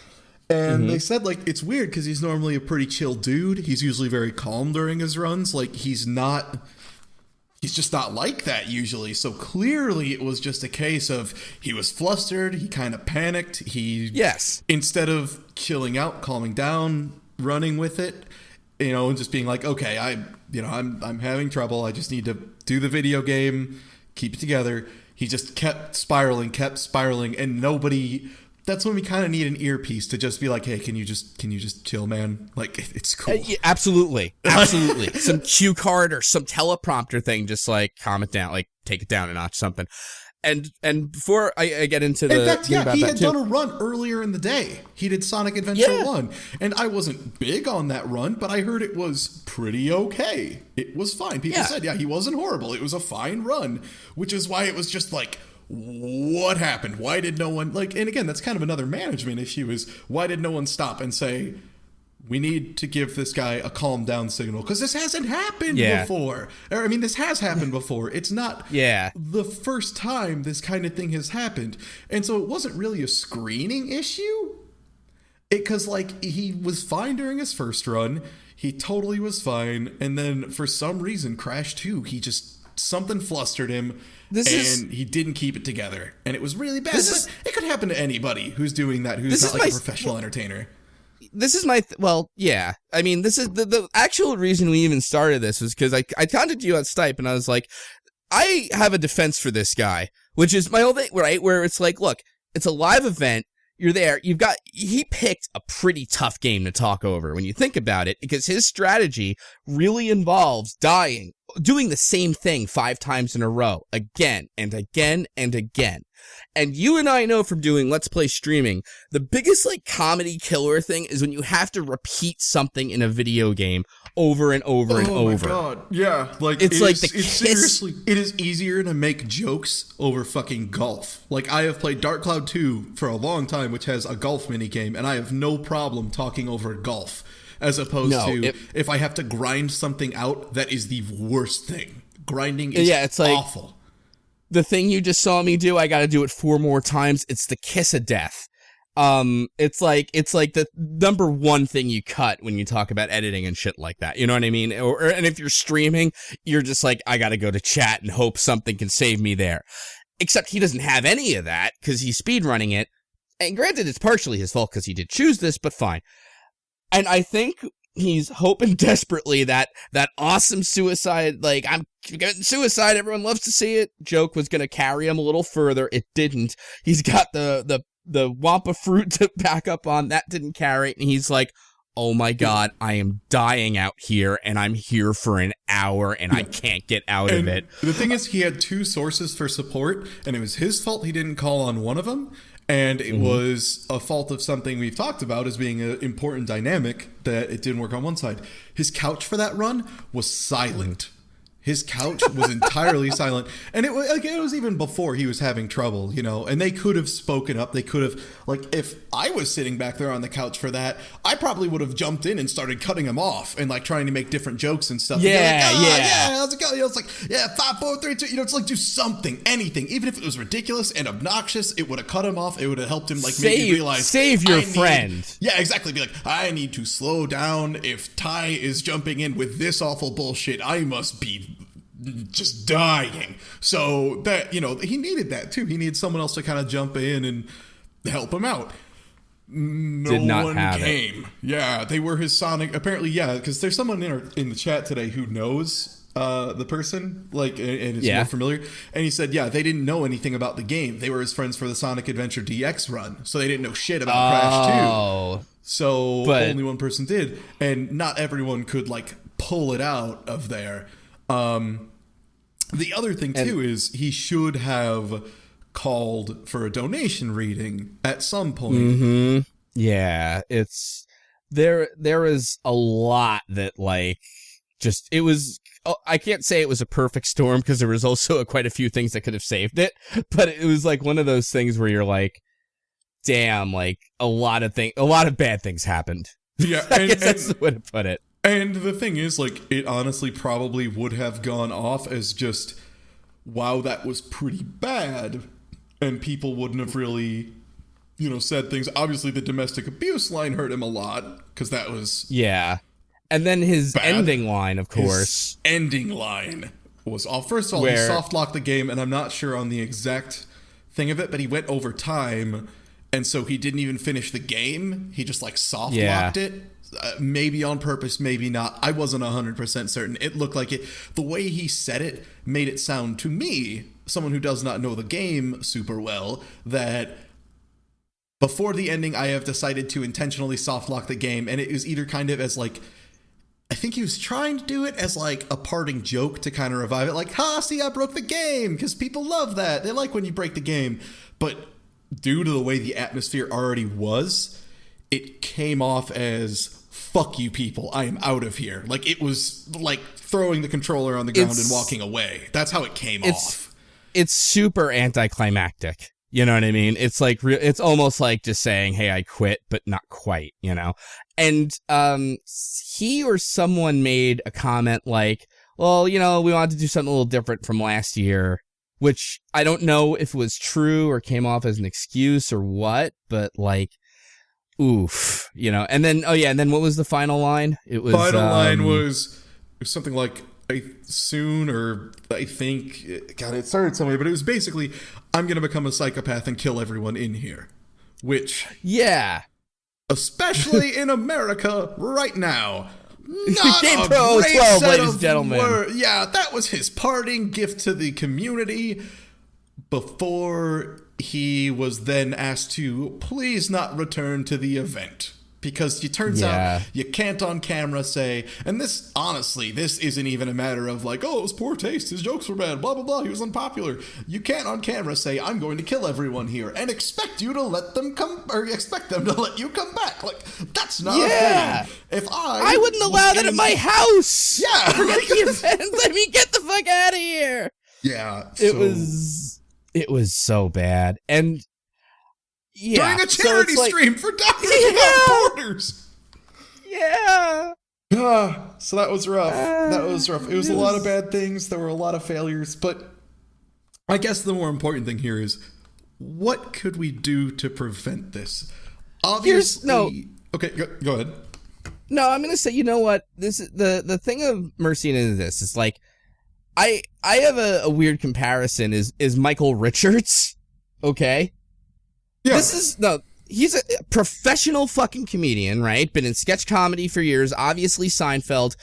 And they said, like, it's weird because he's normally a pretty chill dude. He's usually very calm during his runs. Like, he's just not like that usually. So clearly it was just a case of he was flustered. He kind of panicked. Instead of chilling out, calming down, running with it, you know, and just being like, okay, I'm having trouble. I just need to do the video game, keep it together. He just kept spiraling, and nobody... That's when we kind of need an earpiece to just be like, hey, can you just chill, man? Like, it's cool. Yeah, absolutely. Some cue card or some teleprompter thing, just like calm it down, like take it down a notch, something. And before I get into the... In fact, he had done a run earlier in the day. He did Sonic Adventure 1. And I wasn't big on that run, but I heard it was pretty okay. It was fine. People said, he wasn't horrible. It was a fine run, which is why it was just like, what happened? Why did no one... Like, and again, that's kind of another management issue is, why did no one stop and say... We need to give this guy a calm down signal because this hasn't happened before. Or, I mean, this has happened before. It's not the first time this kind of thing has happened. And so it wasn't really a screening issue. Because, like, he was fine during his first run. He totally was fine. And then for some reason, Crash 2, he just something flustered him, he didn't keep it together. And it was really bad. But it could happen to anybody who's doing that, who's not like a professional entertainer. This is my, yeah. I mean, this is the actual reason we even started this was because I contacted you on Stipe, and I was like, I have a defense for this guy, which is my whole thing, right? Where it's like, look, it's a live event. You're there. He picked a pretty tough game to talk over when you think about it, because his strategy really involves doing the same thing 5 times in a row, again and again and again. And you and I know from doing Let's Play streaming, the biggest like comedy killer thing is when you have to repeat something in a video game over and over and over. Oh my god. Yeah. Like it's seriously, it is easier to make jokes over fucking golf. Like I have played Dark Cloud 2 for a long time, which has a golf minigame, and I have no problem talking over golf. As opposed to if I have to grind something out, that is the worst thing. Grinding is it's awful. The thing you just saw me do, I got to do it 4 more times. It's the kiss of death. It's like the number one thing you cut when you talk about editing and shit like that. You know what I mean? And if you're streaming, you're just like, I got to go to chat and hope something can save me there. Except he doesn't have any of that because he's speedrunning it. And granted, it's partially his fault because he did choose this, but fine. And I think he's hoping desperately that awesome suicide, like, I'm getting suicide, everyone loves to see it, joke was going to carry him a little further. It didn't. He's got the Wampa fruit to back up on. That didn't carry. And he's like, oh my god, I am dying out here, and I'm here for an hour, and I can't get out of it. The thing is, he had 2 sources for support, and it was his fault he didn't call on one of them. And it was a fault of something we've talked about as being an important dynamic that it didn't work on one side. His couch for that run was silent. His couch was entirely silent. And it was even before he was having trouble, you know, and they could have spoken up. They could have, like, if I was sitting back there on the couch for that, I probably would have jumped in and started cutting him off and, like, trying to make different jokes and stuff. Yeah, how's it going? You know, it's like, 5, 4, 3, 2, you know, it's like, do something, anything. Even if it was ridiculous and obnoxious, it would have cut him off. It would have helped him, like, maybe realize. Save your friend. Yeah, exactly. Be like, I need to slow down. If Ty is jumping in with this awful bullshit, I must be just dying. So that, you know, he needed that too. He needed someone else to kind of jump in and help him out. No one came. Yeah, they were his Sonic. Apparently, yeah, because there's someone in the chat today who knows the person, like, and is more familiar. And he said, yeah, they didn't know anything about the game. They were his friends for the Sonic Adventure DX run, so they didn't know shit about Crash 2. So only one person did, and not everyone could, like, pull it out of there. The other thing too is he should have called for a donation reading at some point. Mm-hmm. Yeah, it's there is a lot that, like, just, it was, I can't say it was a perfect storm because there was also quite a few things that could have saved it, but it was like one of those things where you're like, damn, like, a lot of bad things happened. Yeah, I guess that's the way to put it. And the thing is, like, it honestly probably would have gone off as just, wow, that was pretty bad. And people wouldn't have really, you know, said things. Obviously, the domestic abuse line hurt him a lot, because that was... Yeah. And then his ending line, of course. His ending line was off. First of all, he soft-locked the game, and I'm not sure on the exact thing of it, but he went over time, and so he didn't even finish the game. He just, like, soft-locked it. Maybe on purpose, maybe not. I wasn't 100% certain. It looked like it. The way he said it made it sound to me, someone who does not know the game super well, that before the ending, I have decided to intentionally soft lock the game. And it was either kind of as, like, I think he was trying to do it as, like, a parting joke to kind of revive it. Like, see, I broke the game, because people love that. They like when you break the game. But due to the way the atmosphere already was, it came off as, fuck you people, I am out of here. Like, it was like throwing the controller on the ground and walking away. That's how it came off. It's super anticlimactic. You know what I mean? It's like, it's almost like just saying, hey, I quit, but not quite, you know? And he or someone made a comment like, well, you know, we wanted to do something a little different from last year, which I don't know if it was true or came off as an excuse or what, but, like, oof, you know. And then, and then what was the final line? It was final line was something like, soon, or I think, God, it started somewhere, but it was basically, I'm going to become a psychopath and kill everyone in here. Which, yeah, especially in America right now, not Game a Pro great 12, set ladies of and gentlemen. Yeah, that was his parting gift to the community before he was then asked to please not return to the event. Because it turns out you can't on camera say, and this, honestly, this isn't even a matter of like, oh, it was poor taste, his jokes were bad, blah, blah, blah, he was unpopular. You can't on camera say, I'm going to kill everyone here, and expect you to let them come, or expect them to let you come back. Like, that's not a thing. If I wouldn't allow that in my house. Yeah. Forget the event. Let me get the fuck out of here. Yeah. It was so bad. And during a charity stream for Doctors Without Borders. Yeah. So that was rough. It was a lot of bad things. There were a lot of failures. But I guess the more important thing here is, what could we do to prevent this? Obviously. Okay, go ahead. No, I'm going to say, you know what? This is the thing of Mercy into this is like, I have a weird comparison is Michael Richards. Okay. Yeah. He's a professional fucking comedian, right? Been in sketch comedy for years, obviously Seinfeld,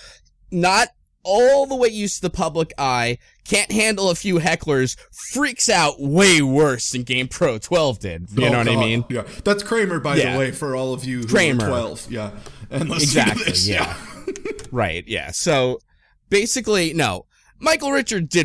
not all the way used to the public eye, can't handle a few hecklers, freaks out way worse than Game Pro 12 did. You know what I mean? Yeah. That's Kramer, by the way, for all of you who are 12. Yeah. And listen to this. Yeah. Right, yeah. So, basically, no. Michael Richards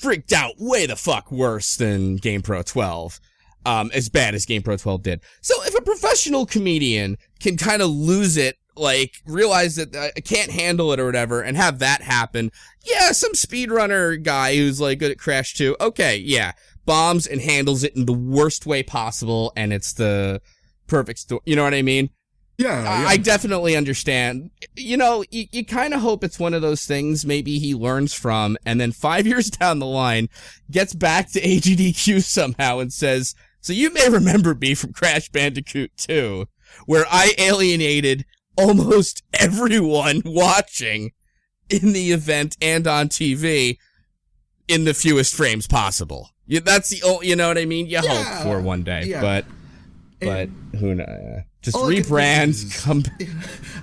freaked out way the fuck worse than Game Pro 12. As bad as Game Pro 12 did. So if a professional comedian can kind of lose it, like realize that I can't handle it or whatever, and have that happen, yeah, some speedrunner guy who's like good at Crash 2, okay, yeah, bombs and handles it in the worst way possible, and it's the perfect story. You know what I mean? Yeah. I definitely understand. You know, you kind of hope it's one of those things maybe he learns from, and then 5 years down the line, gets back to SGDQ somehow and says, so you may remember me from Crash Bandicoot 2, where I alienated almost everyone watching in the event and on TV in the fewest frames possible. That's the only, you know what I mean? You hope for one day, but who knows? Just rebrand.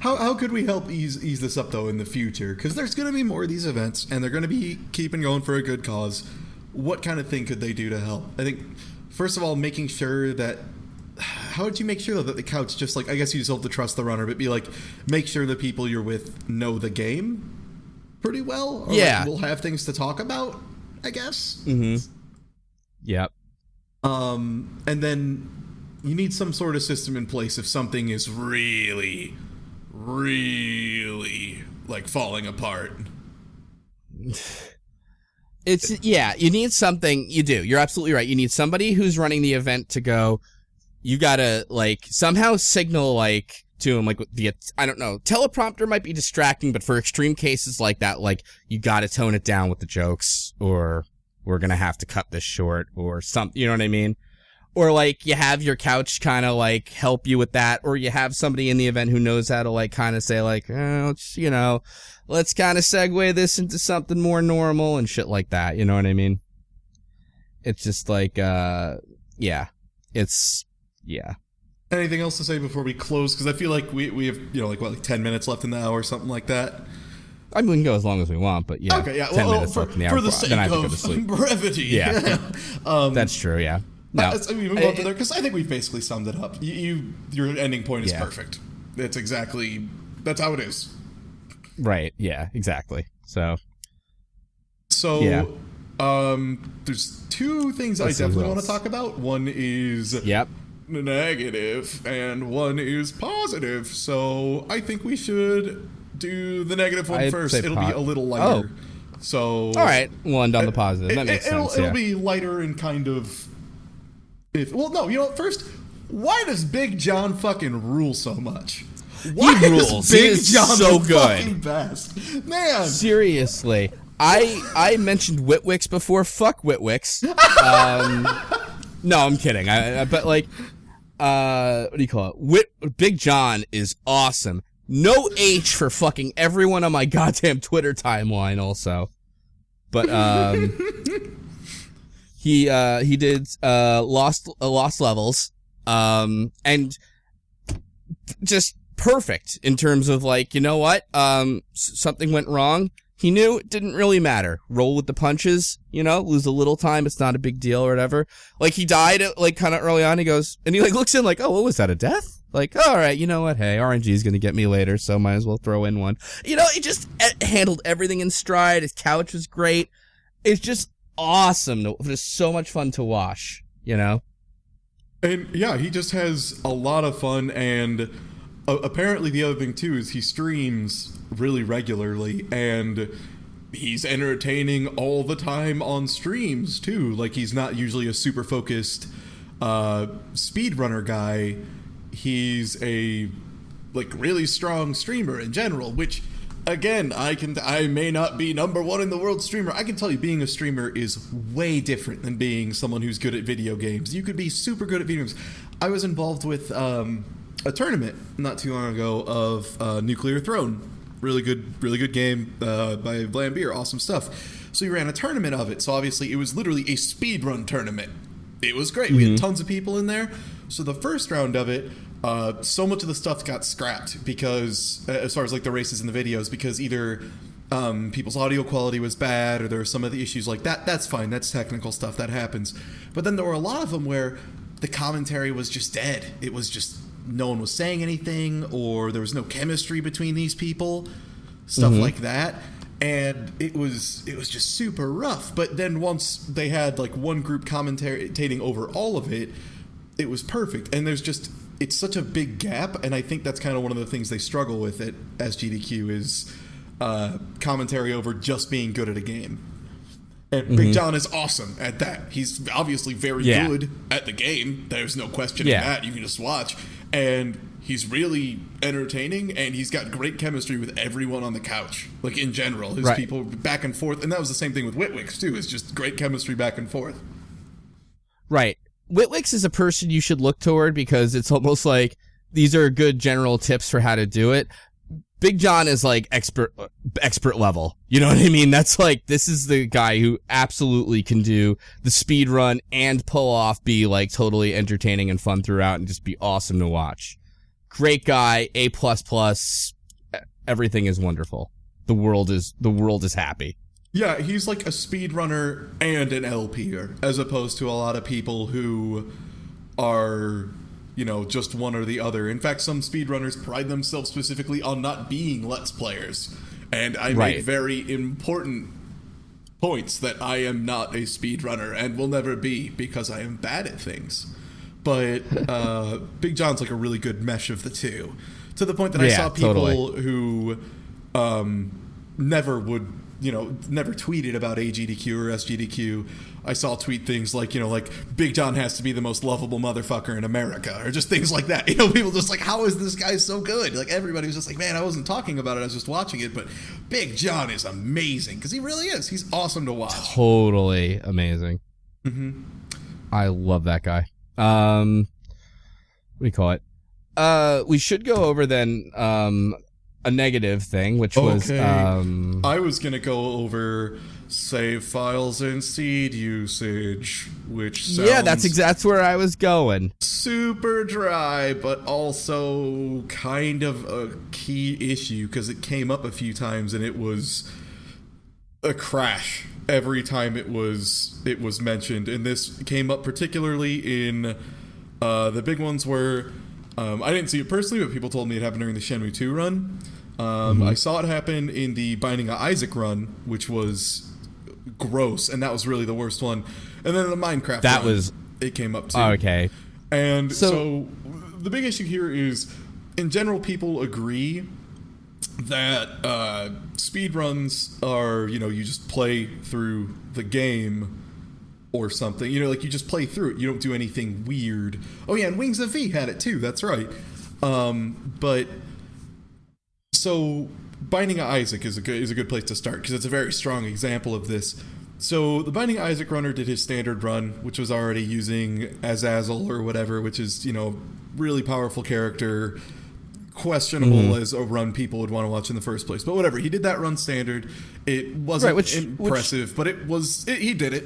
How could we help ease this up though in the future? Because there's going to be more of these events, and they're going to be keeping going for a good cause. What kind of thing could they do to help? I think, first of all, making sure that, how would you make sure that the couch, just like, I guess you just have to trust the runner, but be like, make sure the people you're with know the game pretty well. Or like, we'll have things to talk about, I guess. Mm-hmm. Yep. And then you need some sort of system in place if something is really, really like falling apart. You need something. You do. You're absolutely right. You need somebody who's running the event to go, you gotta, like, somehow signal, like, to him, like, I don't know, teleprompter might be distracting, but for extreme cases like that, like, you gotta tone it down with the jokes, or we're gonna have to cut this short, or something, you know what I mean? Or, like, you have your couch kind of, like, help you with that, or you have somebody in the event who knows how to, like, kind of say, like, you know, let's kind of segue this into something more normal and shit like that, you know what I mean? It's just, like, Anything else to say before we close? Because I feel like we have, you know, like 10 minutes left in the hour or something like that. I mean, we can go as long as we want, but yeah. Okay, yeah. 10 minutes left in the hour. For the sake of brevity. Yeah. That's true, yeah. No. I mean, move on to there, because I think we've basically summed it up. Your ending point is perfect. That's how it is. Right, yeah, exactly. So there's two things I definitely want to talk about. One is negative, and one is positive. So I think we should do the negative one first. It'll be a little lighter. So all right, we'll end on the positive. That makes sense. It'll be lighter and kind of. First, why does Big John fucking rule so much? Why he rules. Big John so the good. Fucking best? Man. Seriously. I mentioned Witwix before. Fuck Witwix. No, I'm kidding. But like, what do you call it? Big John is awesome. No H for fucking everyone on my goddamn Twitter timeline also. But he did Lost Levels, and just perfect in terms of like, you know what? Something went wrong. He knew it didn't really matter. Roll with the punches, you know, lose a little time. It's not a big deal or whatever. Like, he died, like, kind of early on. He goes, and he, like, looks in like, oh, what was that, a death? Like, all right, you know what? Hey, RNG is going to get me later, so might as well throw in one. You know, he just handled everything in stride. His couch was great. It's just awesome. It was so much fun to watch, you know? And, yeah, he just has a lot of fun, and apparently the other thing, too, is he streams really regularly, and he's entertaining all the time on streams too. Like, he's not usually a super focused speedrunner guy. He's a like really strong streamer in general, which again, I may not be number one in the world streamer. I can tell you being a streamer is way different than being someone who's good at video games. You could be super good at video games. I was involved with a tournament not too long ago of Nuclear Throne. Really good game by Vlambeer. Awesome stuff. So we ran a tournament of it. So obviously it was literally a speedrun tournament. It was great. We had tons of people in there. So the first round of it, so much of the stuff got scrapped because, as far as like the races and the videos, because either people's audio quality was bad or there were some of the issues like that. That's fine. That's technical stuff. That happens. But then there were a lot of them where the commentary was just dead. It was just no one was saying anything, or there was no chemistry between these people, stuff like that, and it was just super rough. But then once they had like one group commentating over all of it, it was perfect. And it's such a big gap, and I think that's kind of one of the things they struggle with at SGDQ is commentary over just being good at a game. And Big John is awesome at that. He's obviously very good at the game. There's no questioning that. You can just watch. And he's really entertaining, and he's got great chemistry with everyone on the couch. Like, in general, his people back and forth. And that was the same thing with Witwix, too. It's just great chemistry back and forth. Right. Witwix is a person you should look toward because it's almost like these are good general tips for how to do it. Big John is like expert level. You know what I mean? That's like, this is the guy who absolutely can do the speed run and pull off, be like totally entertaining and fun throughout and just be awesome to watch. Great guy, A++, everything is wonderful. The world is happy. Yeah, he's like a speedrunner and an LPer, as opposed to a lot of people who are, you know, just one or the other. In fact, some speedrunners pride themselves specifically on not being Let's Players. And I make very important points that I am not a speedrunner and will never be because I am bad at things. But Big John's like a really good mesh of the two. To the point that I saw people who never tweeted about AGDQ or SGDQ. I saw tweet things like, you know, like, Big John has to be the most lovable motherfucker in America, or just things like that. You know, people just like, how is this guy so good? Like, everybody was just like, man, I wasn't talking about it, I was just watching it, but Big John is amazing, because he really is. He's awesome to watch. Totally amazing. I love that guy. What do you call it? We should go over then, a negative thing, which was I was gonna go over save files and seed usage, which sounds that's where I was going. Super dry, but also kind of a key issue because it came up a few times and it was a crash every time it was mentioned. And this came up particularly in the big ones where I didn't see it personally, but people told me it happened during the Shenmue 2 run. I saw it happen in the Binding of Isaac run, which was gross, and that was really the worst one. And then the Minecraft run, it came up too. Okay. And so the big issue here is, in general, people agree that speedruns are, you know, you just play through the game or something. You know, like, you just play through it. You don't do anything weird. Oh, yeah, and Wings of V had it too. That's right. But so Binding of Isaac is a good place to start because it's a very strong example of this. So the Binding of Isaac runner did his standard run, which was already using Azazel or whatever, which is, you know, really powerful character, questionable as a run people would want to watch in the first place. But whatever, he did that run standard. It wasn't impressive, but he did it.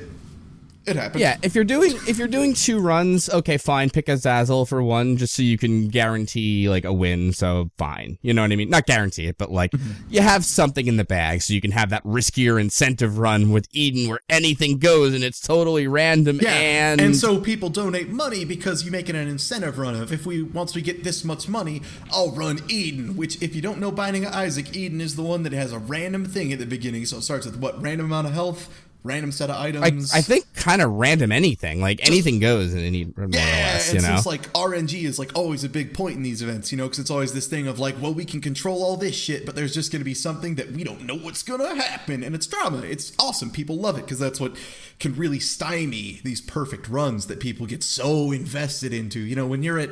It happened. Yeah, if you're doing 2 runs, okay, fine, pick Azazel for 1 just so you can guarantee like a win, so fine. You know what I mean? Not guarantee it, but like you have something in the bag so you can have that riskier incentive run with Eden where anything goes and it's totally random. Yeah, and so people donate money because you make it an incentive run of once we get this much money, I'll run Eden, which if you don't know Binding of Isaac, Eden is the one that has a random thing at the beginning. So it starts with random amount of health, random set of items. I think kind of random anything. Like anything goes in any more or less, you know? Since like RNG is like always a big point in these events, you know, because it's always this thing of like, well, we can control all this shit, but there's just going to be something that we don't know what's going to happen. And it's drama. It's awesome. People love it because that's what can really stymie these perfect runs that people get so invested into. You know, when you're at,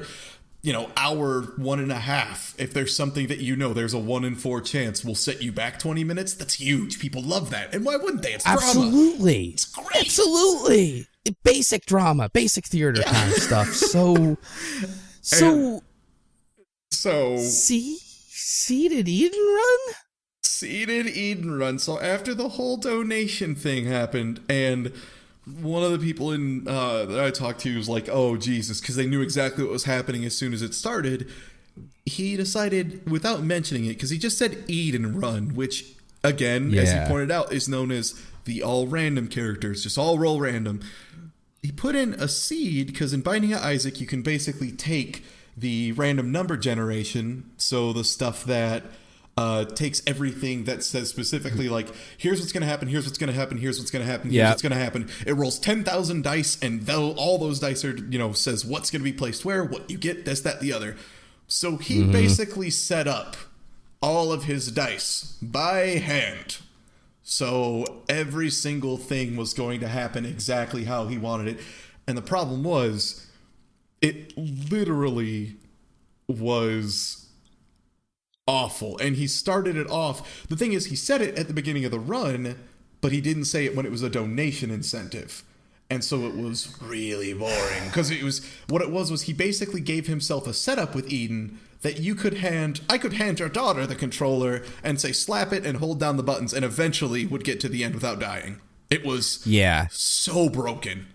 hour 1.5, if there's something that there's a 1 in 4 chance will set you back 20 minutes, that's huge. People love that. And why wouldn't they? It's absolutely drama. It's great. Absolutely. Basic drama, basic theater kind of stuff. So Seeded Eden Run? Seeded Eden Run. So after the whole donation thing happened, and one of the people that I talked to was like, oh, Jesus, because they knew exactly what was happening as soon as it started. He decided, without mentioning it, because he just said Eden Run, which, again, as he pointed out, is known as the all-random characters, just all roll random. He put in a seed, because in Binding of Isaac, you can basically take the random number generation, so the stuff that takes everything that says specifically like, here's what's going to happen, here's what's going to happen, here's what's going to happen, here's what's going to happen. It rolls 10,000 dice, and all those dice are, says what's going to be placed where, what you get, this, that, the other. So he basically set up all of his dice by hand. So every single thing was going to happen exactly how he wanted it. And the problem was, it literally was awful. And he started it off. The thing is, he said it at the beginning of the run, but he didn't say it when it was a donation incentive. And so it was really boring, because what it was he basically gave himself a setup with Eden that I could hand your daughter the controller and say slap it and hold down the buttons, and eventually would get to the end without dying. It was so broken.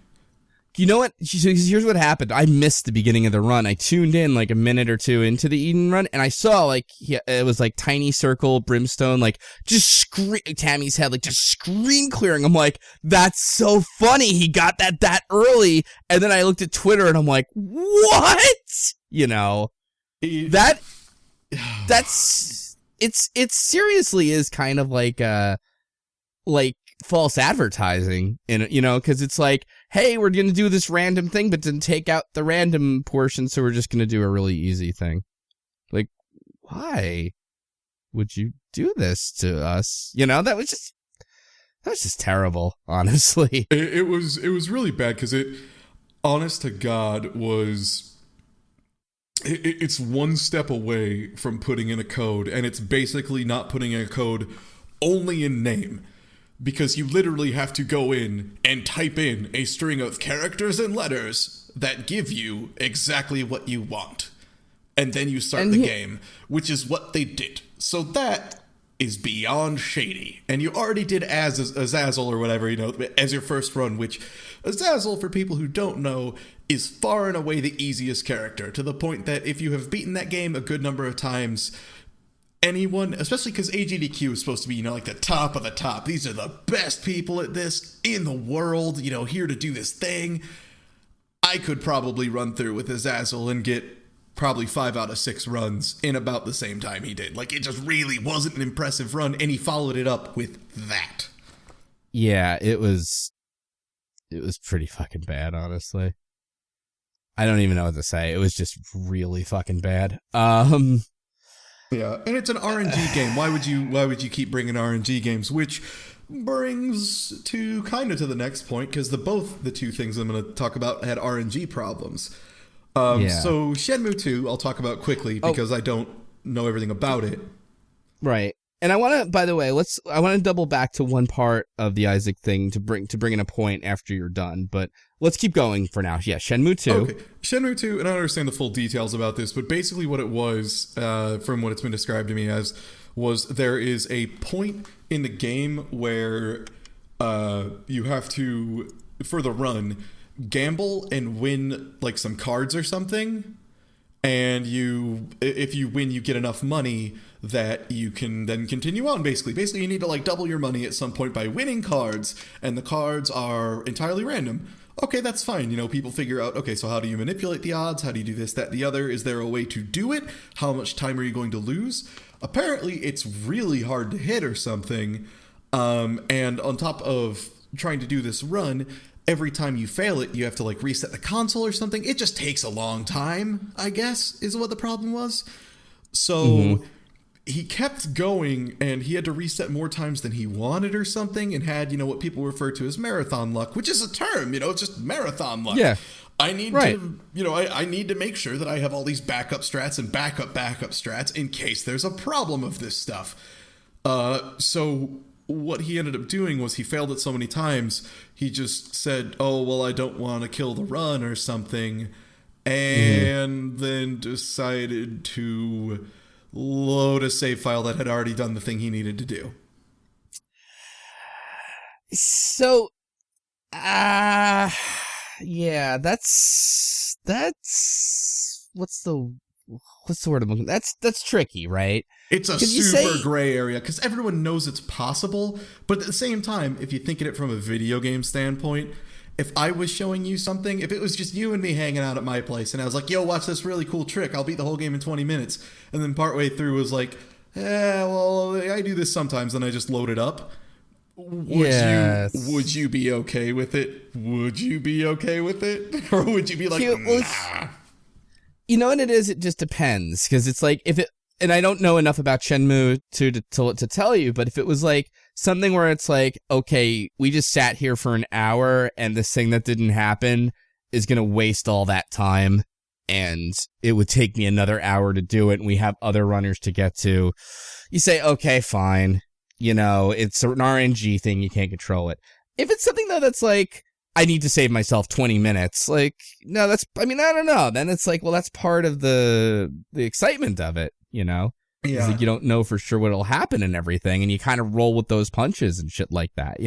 You know what? So here's what happened. I missed the beginning of the run. I tuned in like a minute or two into the Eden run, and I saw it was like tiny circle brimstone, like just Tammy's head, like just screen clearing. I'm like, that's so funny. He got that early. And then I looked at Twitter and I'm like, what? It seriously is kind of like false advertising, because it's like, hey, we're gonna do this random thing, but then take out the random portion, so we're just gonna do a really easy thing. Like, why would you do this to us? That was just terrible, honestly. It was really bad, because it, honest to God, it's one step away from putting in a code, and it's basically not putting in a code only in name. Because you literally have to go in and type in a string of characters and letters that give you exactly what you want. And then you start the game, which is what they did. So that is beyond shady. And you already did Azazel or whatever, as your first run, which Azazel, for people who don't know, is far and away the easiest character, to the point that if you have beaten that game a good number of times, anyone, especially because SGDQ is supposed to be, like the top of the top. These are the best people at this in the world, here to do this thing. I could probably run through with Azazel and get probably 5 out of 6 runs in about the same time he did. Like, it just really wasn't an impressive run, and he followed it up with that. Yeah, it was pretty fucking bad, honestly. I don't even know what to say. It was just really fucking bad. Yeah, and it's an RNG game. Why would you keep bringing RNG games? Which brings to the next point, because the two things I'm going to talk about had RNG problems. So Shenmue 2, I'll talk about quickly because I don't know everything about it. Right. And I want to, by the way, I want to double back to one part of the Isaac thing to bring in a point after you're done, but let's keep going for now. Yeah, Shenmue 2. Okay, Shenmue 2, and I don't understand the full details about this, but basically what it was, from what it's been described to me as, was there is a point in the game where you have to, for the run, gamble and win like some cards or something, and if you win, you get enough money that you can then continue on. Basically you need to like double your money at some point by winning cards, and the cards are entirely random. Okay, that's fine. People figure out, okay, so how do you manipulate the odds? How do you do this, that, the other? Is there a way to do it? How much time are you going to lose? Apparently it's really hard to hit or something. And on top of trying to do this run, every time you fail it, you have to like reset the console or something. It just takes a long time, I guess, is what the problem was. So he kept going, and he had to reset more times than he wanted or something, and had, what people refer to as marathon luck, which is a term, it's just marathon luck. Yeah. I need to, I need to make sure that I have all these backup strats and backup strats in case there's a problem of this stuff. So what he ended up doing was he failed it so many times, he just said, oh, well, I don't want to kill the run or something, and then decided to load a save file that had already done the thing he needed to do. So, yeah, that's what's the word I'm looking? That's tricky, right? It's a super gray area because everyone knows it's possible, but at the same time, if you think of it from a video game standpoint, if I was showing you something, if it was just you and me hanging out at my place, and I was like, yo, watch this really cool trick, I'll beat the whole game in 20 minutes, and then partway through was like, well, I do this sometimes, and I just load it up. Would you be okay with it? Would you be okay with it? Or would you be like, nah? You know what it is? It just depends, because it's like, and I don't know enough about Shenmue to tell you, but if it was like something where it's like, okay, we just sat here for an hour and this thing that didn't happen is going to waste all that time, and it would take me another hour to do it, and we have other runners to get to, you say, okay, fine. It's an RNG thing, you can't control it. If it's something, though, that's like, I need to save myself 20 minutes, like, no, I don't know. Then it's like, well, that's part of the excitement of it, Yeah. Like, you don't know for sure what'll happen and everything, and you kind of roll with those punches and shit like that,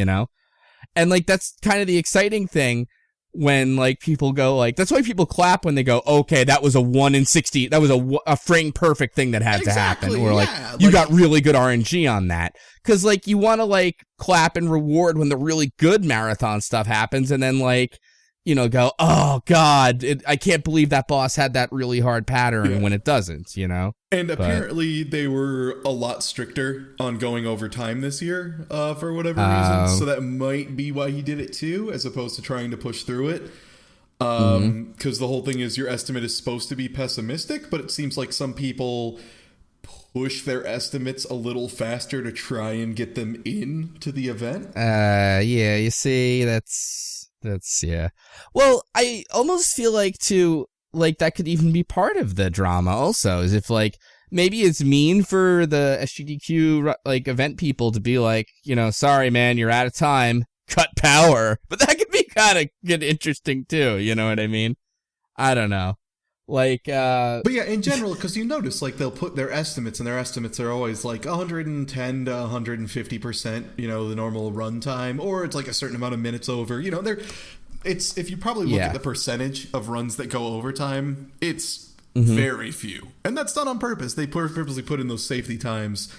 And, like, that's kind of the exciting thing when, like, people go, like, that's why people clap when they go, okay, that was a 1 in 60, that was a frame perfect thing that had to happen. Or, like, you got really good RNG on that. Because, like, you want to, like, clap and reward when the really good marathon stuff happens, and then, like, go, oh, God, I can't believe that boss had that really hard pattern when it doesn't, And apparently they were a lot stricter on going over time this year, for whatever reason. So that might be why he did it too, as opposed to trying to push through it. Because the whole thing is your estimate is supposed to be pessimistic, but it seems like some people push their estimates a little faster to try and get them into the event. Yeah, you see, that's yeah. Well, I almost feel like that could even be part of the drama also, is if, like, maybe it's mean for the SGDQ, like, event people to be like, sorry, man, you're out of time, cut power. But that could be kind of good, interesting too, you know what I mean? I don't know. Like, but yeah, in general, because you notice, like, they'll put their estimates, and their estimates are always like 110 to 150%, the normal run time, or it's like a certain amount of minutes over, it's, if you probably look at the percentage of runs that go overtime, it's very few. And that's done on purpose. They purposely put in those safety times.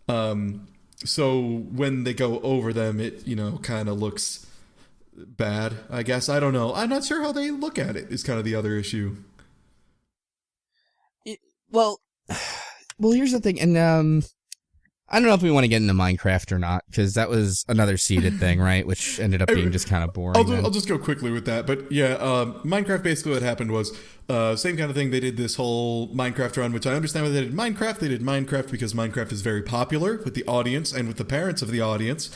So when they go over them, it, kind of looks bad, I guess. I don't know. I'm not sure how they look at it, is kind of the other issue. Well, here's the thing, and I don't know if we want to get into Minecraft or not, because that was another seeded thing, right? Which ended up being just kind of boring. I'll just go quickly with that, but yeah, Minecraft, basically what happened was, same kind of thing, they did this whole Minecraft run, which I understand why they did Minecraft. They did Minecraft because Minecraft is very popular with the audience and with the parents of the audience.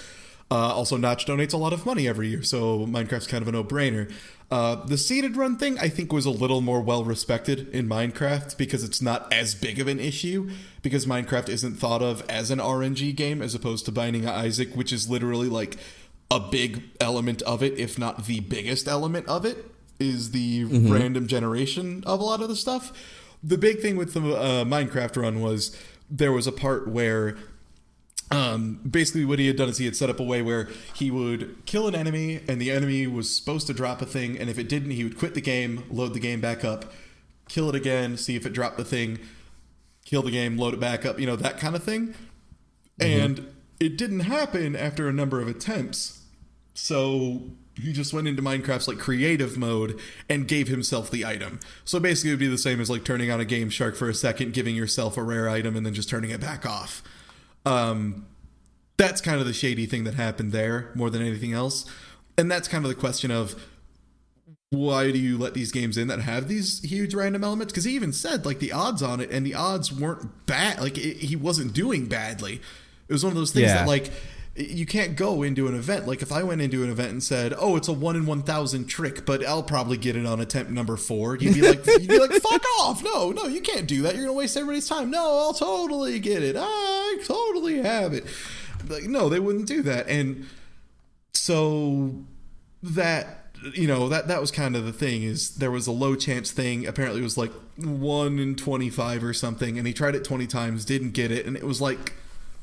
Also, Notch donates a lot of money every year, so Minecraft's kind of a no-brainer. The seeded run thing, I think, was a little more well-respected in Minecraft because it's not as big of an issue, because Minecraft isn't thought of as an RNG game as opposed to Binding of Isaac, which is literally like a big element of it, if not the biggest element of it, is the random generation of a lot of the stuff. The big thing with the Minecraft run was there was a part where basically what he had done is he had set up a way where he would kill an enemy and the enemy was supposed to drop a thing, and if it didn't, he would quit the game, load the game back up, kill it again, see if it dropped the thing, kill the game, load it back up, that kind of thing. And it didn't happen after a number of attempts, so he just went into Minecraft's like creative mode and gave himself the item. So basically it would be the same as like turning on a Game Shark for a second, giving yourself a rare item, and then just turning it back off. That's kind of the shady thing that happened there more than anything else. And that's kind of the question of, why do you let these games in that have these huge random elements? Because he even said like the odds on it, and the odds weren't bad. Like he wasn't doing badly. It was one of those things that like you can't go into an event. Like if I went into an event and said, oh, it's a 1 in 1,000 trick, but I'll probably get it on attempt number 4. You'd be like, fuck off. No, you can't do that. You're going to waste everybody's time. No, I'll totally get it. I totally have it. Like, no, they wouldn't do that. And so that, that was kind of the thing, is there was a low chance thing. Apparently it was like 1 in 25 or something. And he tried it 20 times, didn't get it. And it was like,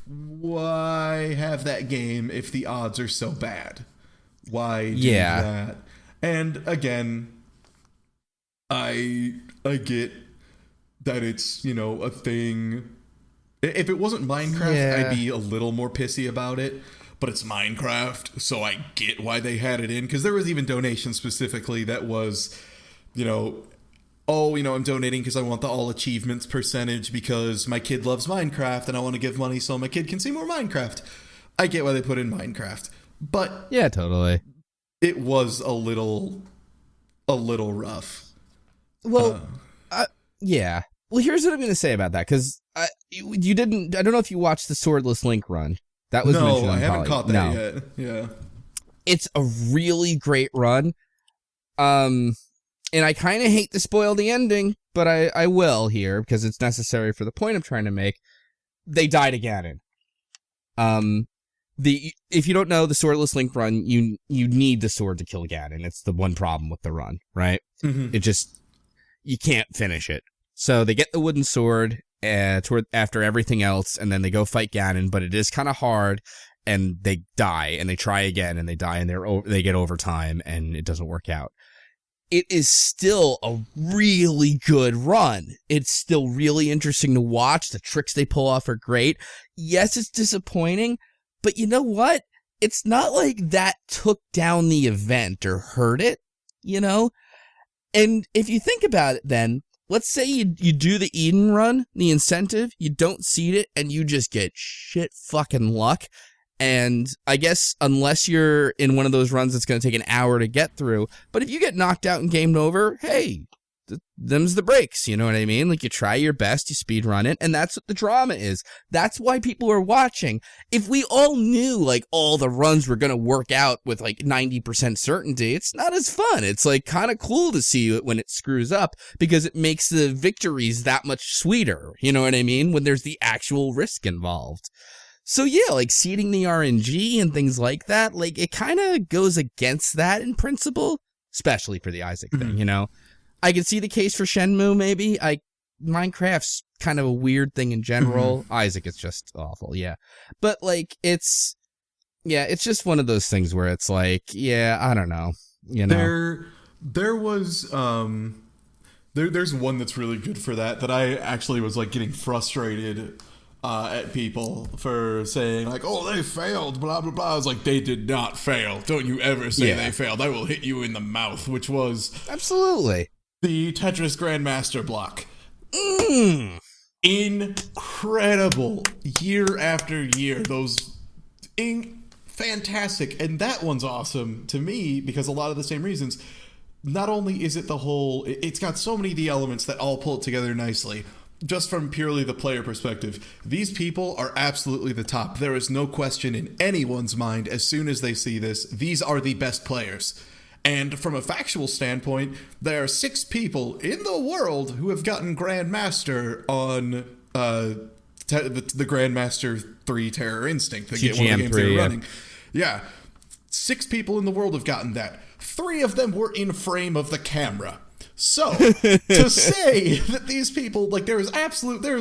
why have that game if the odds are so bad? Why do that? And again, I get that it's, a thing. If it wasn't Minecraft, I'd be a little more pissy about it. But it's Minecraft, so I get why they had it in. Because there was even donation specifically that was, I'm donating because I want the all achievements percentage because my kid loves Minecraft and I want to give money so my kid can see more Minecraft. I get why they put in Minecraft. But yeah, totally. It was a little rough. Well, yeah. Well, here's what I'm going to say about that, because you didn't. I don't know if you watched the Swordless Link Run. That was mentioned on I haven't caught that yet. Yeah, it's a really great run. And I kind of hate to spoil the ending, but I will here because it's necessary for the point I'm trying to make. They died again. If you don't know the Swordless Link Run, you need the sword to kill Ganon. It's the one problem with the run, right? It just, you can't finish it. So they get the wooden sword after everything else, and then they go fight Ganon, but it is kind of hard, and they die, and they try again, and they die, and they get overtime, and it doesn't work out. It is still a really good run. It's still really interesting to watch. The tricks they pull off are great. Yes, it's disappointing, but you know what? It's not like that took down the event or hurt it, And if you think about it then, let's say you do the Eden run, the incentive, you don't seed it, and you just get shit fucking luck. And I guess unless you're in one of those runs that's going to take an hour to get through, but if you get knocked out and gamed over, hey, them's the breaks, you know what I mean? Like, you try your best, you speed run it, and that's what the drama is. That's why people are watching. If we all knew, like, all the runs were going to work out with, like, 90% certainty, it's not as fun. It's, like, kind of cool to see it when it screws up, because it makes the victories that much sweeter, you know what I mean? When there's the actual risk involved. So yeah, like seeding the RNG and things like that, like it kind of goes against that in principle, especially for the Isaac thing, I can see the case for Shenmue, maybe. Minecraft's kind of a weird thing in general. Isaac is just awful, yeah. But like, it's just one of those things where it's like, I don't know, There was there's one that's really good for that I actually was like getting frustrated at people for saying like, oh, they failed, blah blah blah. I was like, they did not fail. Don't you ever say they failed. I will hit you in the mouth. Which was absolutely the Tetris Grandmaster block. Incredible. Year after year, those fantastic. And that one's awesome to me because a lot of the same reasons. Not only is it it's got so many of the elements that all pull it together nicely, just from purely the player perspective, these people are absolutely the top. There is no question in anyone's mind as soon as they see this, these are the best players. And from a factual standpoint, there are 6 people in the world who have gotten Grandmaster on the Grandmaster 3 Terror Instinct. They get one of the games they're running. Yeah. 6 people in the world have gotten that. 3 of them were in frame of the camera. So, to say that these people, like, there is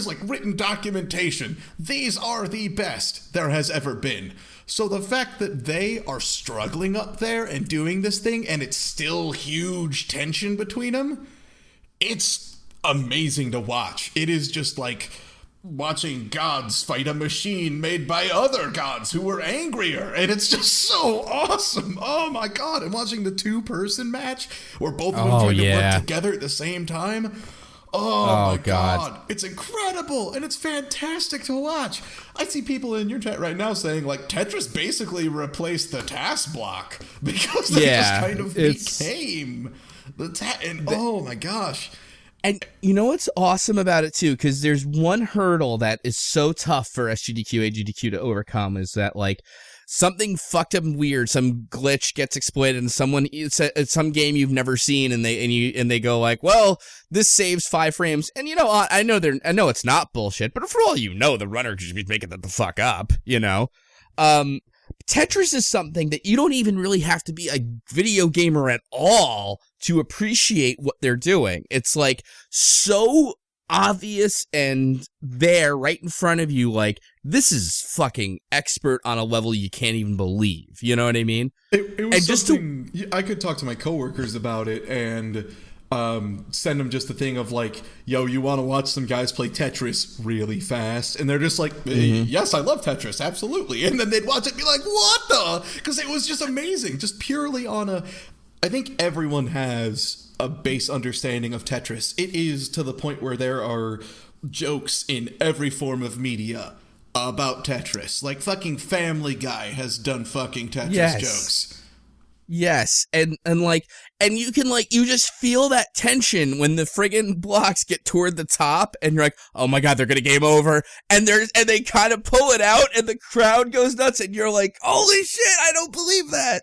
like written documentation. These are the best there has ever been. So the fact that they are struggling up there and doing this thing, and it's still huge tension between them, it's amazing to watch. It is just like watching gods fight a machine made by other gods who were angrier, and it's just so awesome. Oh my god. And watching the 2-person match where both of them trying to work together at the same time. Oh my god. It's incredible, and it's fantastic to watch. I see people in your chat right now saying, like, Tetris basically replaced the task block because they just kind of became the oh my gosh. And you know what's awesome about it, too? Because there's one hurdle that is so tough for SGDQ, AGDQ to overcome, is that, like, something fucked up and weird, some glitch gets exploited, and it's some game you've never seen, and they go like, well, this saves 5 frames, and I know it's not bullshit, but for all you know, the runner could just be making that the fuck up, Tetris is something that you don't even really have to be a video gamer at all to appreciate what they're doing. It's like so obvious and there right in front of you, like, this is fucking expert on a level you can't even believe. You know what I mean? It was and something I could talk to my coworkers about it and send them just the thing of like, yo, you want to watch some guys play Tetris really fast? And they're just like, yes, I love Tetris, absolutely. And then they'd watch it and be like, what the? Because it was just amazing, just purely on I think everyone has a base understanding of Tetris. It is to the point where there are jokes in every form of media about Tetris. Like fucking Family Guy has done fucking Tetris jokes. Yes, and you can you just feel that tension when the friggin' blocks get toward the top, and you're like, oh my god, they're gonna game over, and they kind of pull it out, and the crowd goes nuts, and you're like, holy shit, I don't believe that,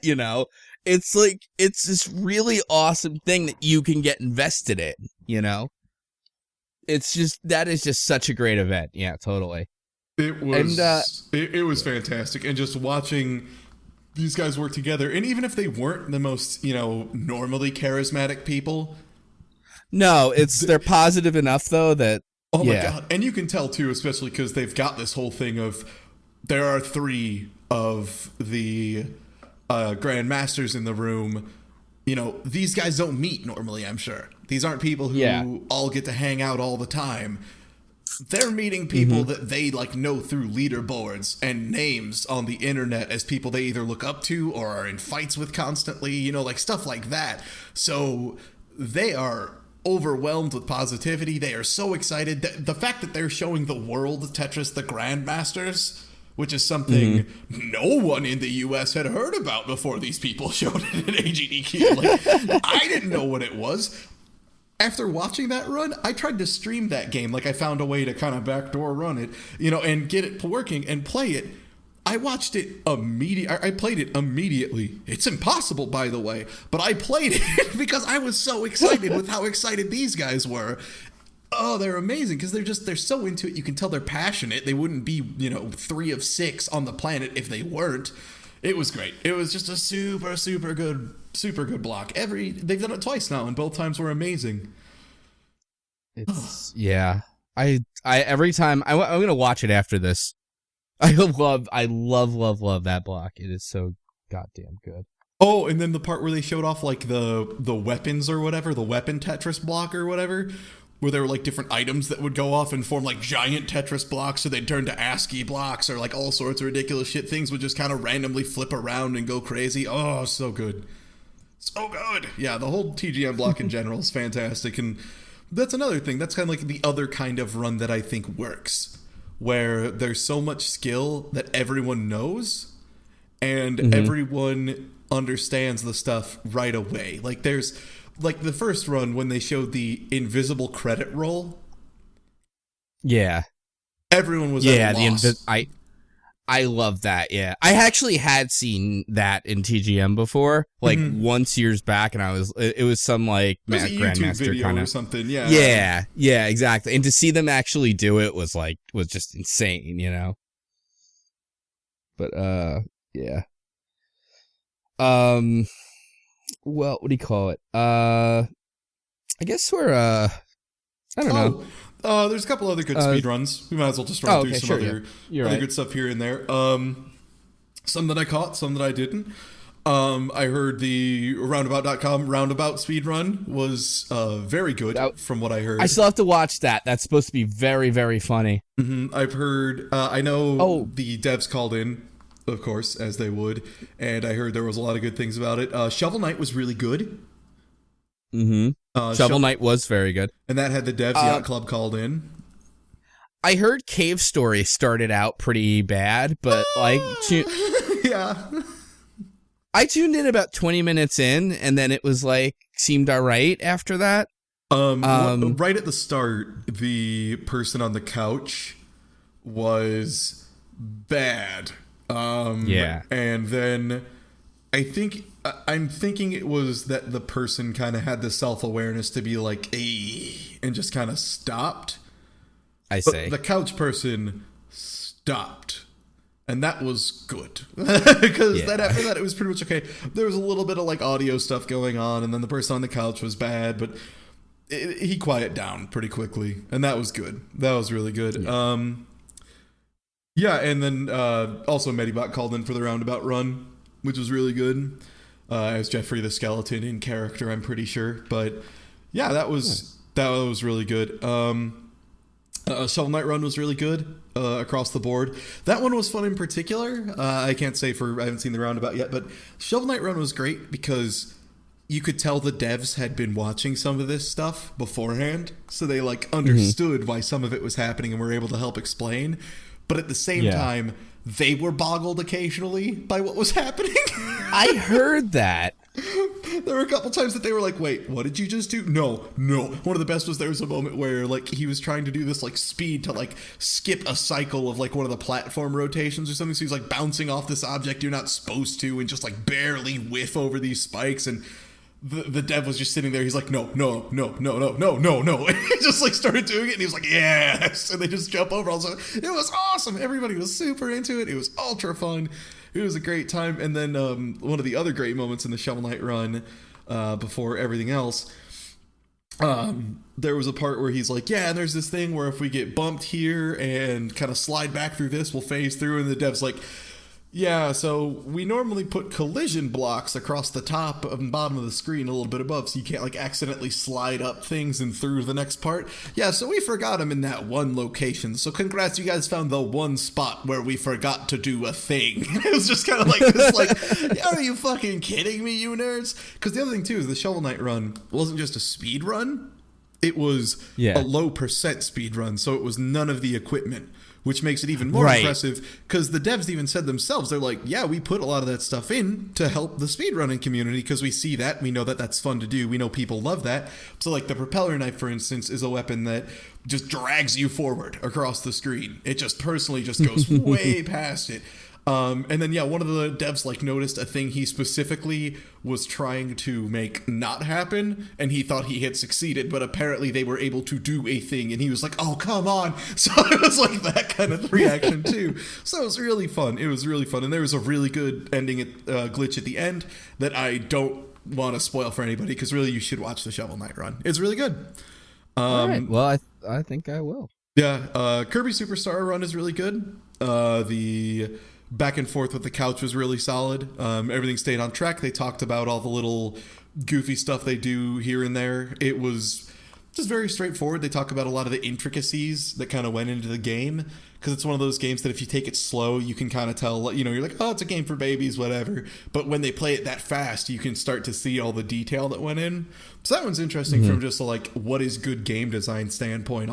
It's like, it's this really awesome thing that you can get invested in, It's just, that is just such a great event. Yeah, totally. It was, it was fantastic. And just watching these guys work together, and even if they weren't the most, normally charismatic people. No, they're positive enough, though, that, oh my god. And you can tell, too, especially because they've got this whole thing of, there are 3 of the grandmasters in the room. These guys don't meet normally, I'm sure. These aren't people who all get to hang out all the time. They're meeting people that they know through leaderboards and names on the internet as people they either look up to or are in fights with constantly, stuff like that. So they are overwhelmed with positivity. They are so excited. The fact that they're showing the world Tetris the Grandmasters, which is something no one in the U.S. had heard about before these people showed it at AGDQ. I didn't know what it was. After watching that run, I tried to stream that game. I found a way to kind of backdoor run it, and get it working and play it. I watched it I played it immediately. It's impossible, by the way, but I played it because I was so excited with how excited these guys were. Oh, they're amazing because they're so into it. You can tell they're passionate. They wouldn't be, 3 of 6 on the planet if they weren't. It was great. It was just a super, super good block. They've done it twice now, and both times were amazing. It's I every time I'm gonna watch it after this. I love that block. It is so goddamn good. Oh, and then the part where they showed off the weapons or whatever, the weapon Tetris block or whatever, where there were different items that would go off and form giant Tetris blocks, so they'd turn to ASCII blocks or all sorts of ridiculous shit. Things would just kind of randomly flip around and go crazy. Oh, so good. So good. Yeah, the whole TGM block in general is fantastic, and that's another thing. That's kind of the other kind of run that I think works, where there's so much skill that everyone knows, and everyone understands the stuff right away. There's the first run when they showed the invisible credit roll. Yeah. Everyone was at a loss. I love that. Yeah, I actually had seen that in TGM before, like once years back, and it was some like Grandmaster kind of or something. Yeah, exactly. And to see them actually do it was just insane, you know. But yeah. Well, what do you call it? I guess we're I don't know. There's a couple other good speed runs. We might as well just run through some other good stuff here and there. Some that I caught, some that I didn't. I heard the roundabout.com roundabout speed run was very good from what I heard. I still have to watch that. That's supposed to be very, very funny. I've heard, I know the devs called in, of course, as they would, and I heard there was a lot of good things about it. Shovel Knight was really good. Shovel Knight was very good. And that had the Devs Yacht Club called in. I heard Cave Story started out pretty bad, but yeah. I tuned in about 20 minutes in, and then it was seemed alright after that. Right at the start, the person on the couch was bad. Yeah. And then I'm thinking it was that the person kind of had the self-awareness to be like, "Hey," and just kind of stopped. But the couch person stopped. And that was good. Because then after that, it was pretty much okay. There was a little bit of audio stuff going on, and then the person on the couch was bad, but he quieted down pretty quickly. And that was good. That was really good. Yeah, and then also Medibot called in for the roundabout run, which was really good. As Jeffrey the Skeleton in character, I'm pretty sure. But yeah, that was really good. Shovel Knight run was really good across the board. That one was fun in particular. I can't say I haven't seen the roundabout yet, but Shovel Knight run was great because you could tell the devs had been watching some of this stuff beforehand, so they understood why some of it was happening and were able to help explain. But at the same time, they were boggled occasionally by what was happening. I heard that. There were a couple times that they were like, wait, what did you just do? No. One of the best was there was a moment where he was trying to do this speed to skip a cycle of one of the platform rotations or something. So he's bouncing off this object you're not supposed to and just barely whiff over these spikes. And the dev was just sitting there. He's like, no. And he just started doing it. And he was like, yes. And they just jump over. It was awesome. Everybody was super into it. It was ultra fun. It was a great time. And then one of the other great moments in the Shovel Knight run before everything else, there was a part where he's like, yeah, and there's this thing where if we get bumped here and kind of slide back through this, we'll phase through. And the dev's like, yeah, so we normally put collision blocks across the top and bottom of the screen a little bit above so you can't accidentally slide up things and through the next part. Yeah, so we forgot them in that one location. So congrats, you guys found the one spot where we forgot to do a thing. It was just kind of this, are you fucking kidding me, you nerds? Because the other thing too is the Shovel Knight run wasn't just a speed run. It was a low percent speed run, so it was none of the equipment, which makes it even more impressive because the devs even said themselves, they're like, yeah, we put a lot of that stuff in to help the speedrunning community because we see that, we know that that's fun to do, we know people love that. So the propeller knife, for instance, is a weapon that just drags you forward across the screen. It just personally just goes way past it. And then, one of the devs noticed a thing he specifically was trying to make not happen, and he thought he had succeeded, but apparently they were able to do a thing, and he was like, oh, come on. So it was that kind of reaction too. So it was really fun. It was really fun. And there was a really good ending glitch at the end that I don't want to spoil for anybody, because really you should watch the Shovel Knight run. It's really good. All right. Well, I think I will. Yeah. Kirby Superstar run is really good. The back and forth with the couch was really solid. Everything stayed on track. They talked about all the little goofy stuff they do here and there. It was just very straightforward. They talk about a lot of the intricacies that kind of went into the game, because it's one of those games that if you take it slow, you can kind of tell, you're like, oh, it's a game for babies, whatever. But when they play it that fast, you can start to see all the detail that went in. So that one's interesting from just what is good game design standpoint,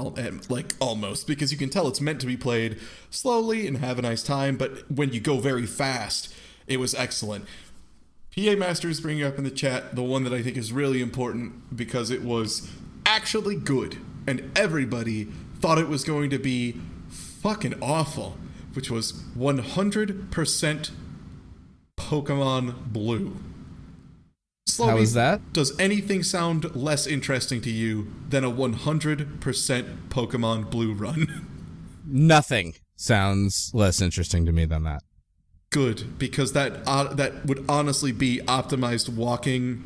almost, because you can tell it's meant to be played slowly and have a nice time. But when you go very fast, it was excellent. PA Master is bringing up in the chat the one that I think is really important because it was actually good and everybody thought it was going to be fucking awful, which was 100% Pokemon Blue. Slowbeef, how is that? Does anything sound less interesting to you than a 100% Pokemon Blue run? Nothing sounds less interesting to me than that. Good, because that would honestly be optimized walking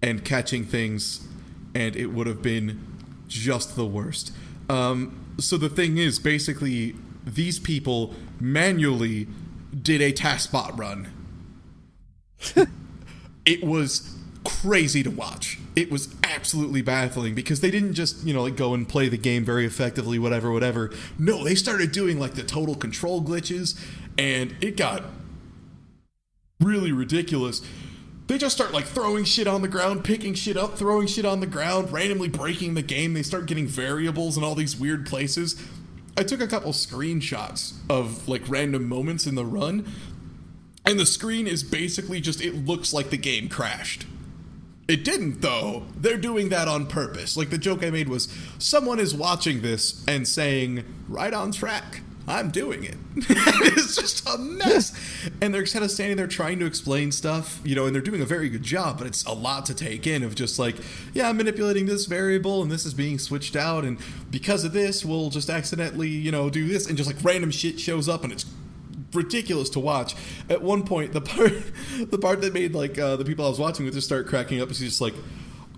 and catching things, and it would have been just the worst. So the thing is, basically, these people manually did a taskbot run. It was crazy to watch. It was absolutely baffling because they didn't just, like go and play the game very effectively, whatever. No, they started doing like the total control glitches, and it got really ridiculous. They just start like throwing shit on the ground, picking shit up, throwing shit on the ground, randomly breaking the game. They start getting variables in all these weird places. I took a couple screenshots of like random moments in the run, and the screen is basically just, it looks like the game crashed. It didn't, though. They're doing that on purpose. Like, the joke I made was, someone is watching this and saying, right on track, I'm doing it. It's just a mess. And they're kind of standing there trying to explain stuff, and they're doing a very good job, but it's a lot to take in of just like, yeah, I'm manipulating this variable and this is being switched out, and because of this, we'll just accidentally, do this, and just like random shit shows up, and it's ridiculous to watch. At one point, the part that made like the people I was watching with just start cracking up is he's just like,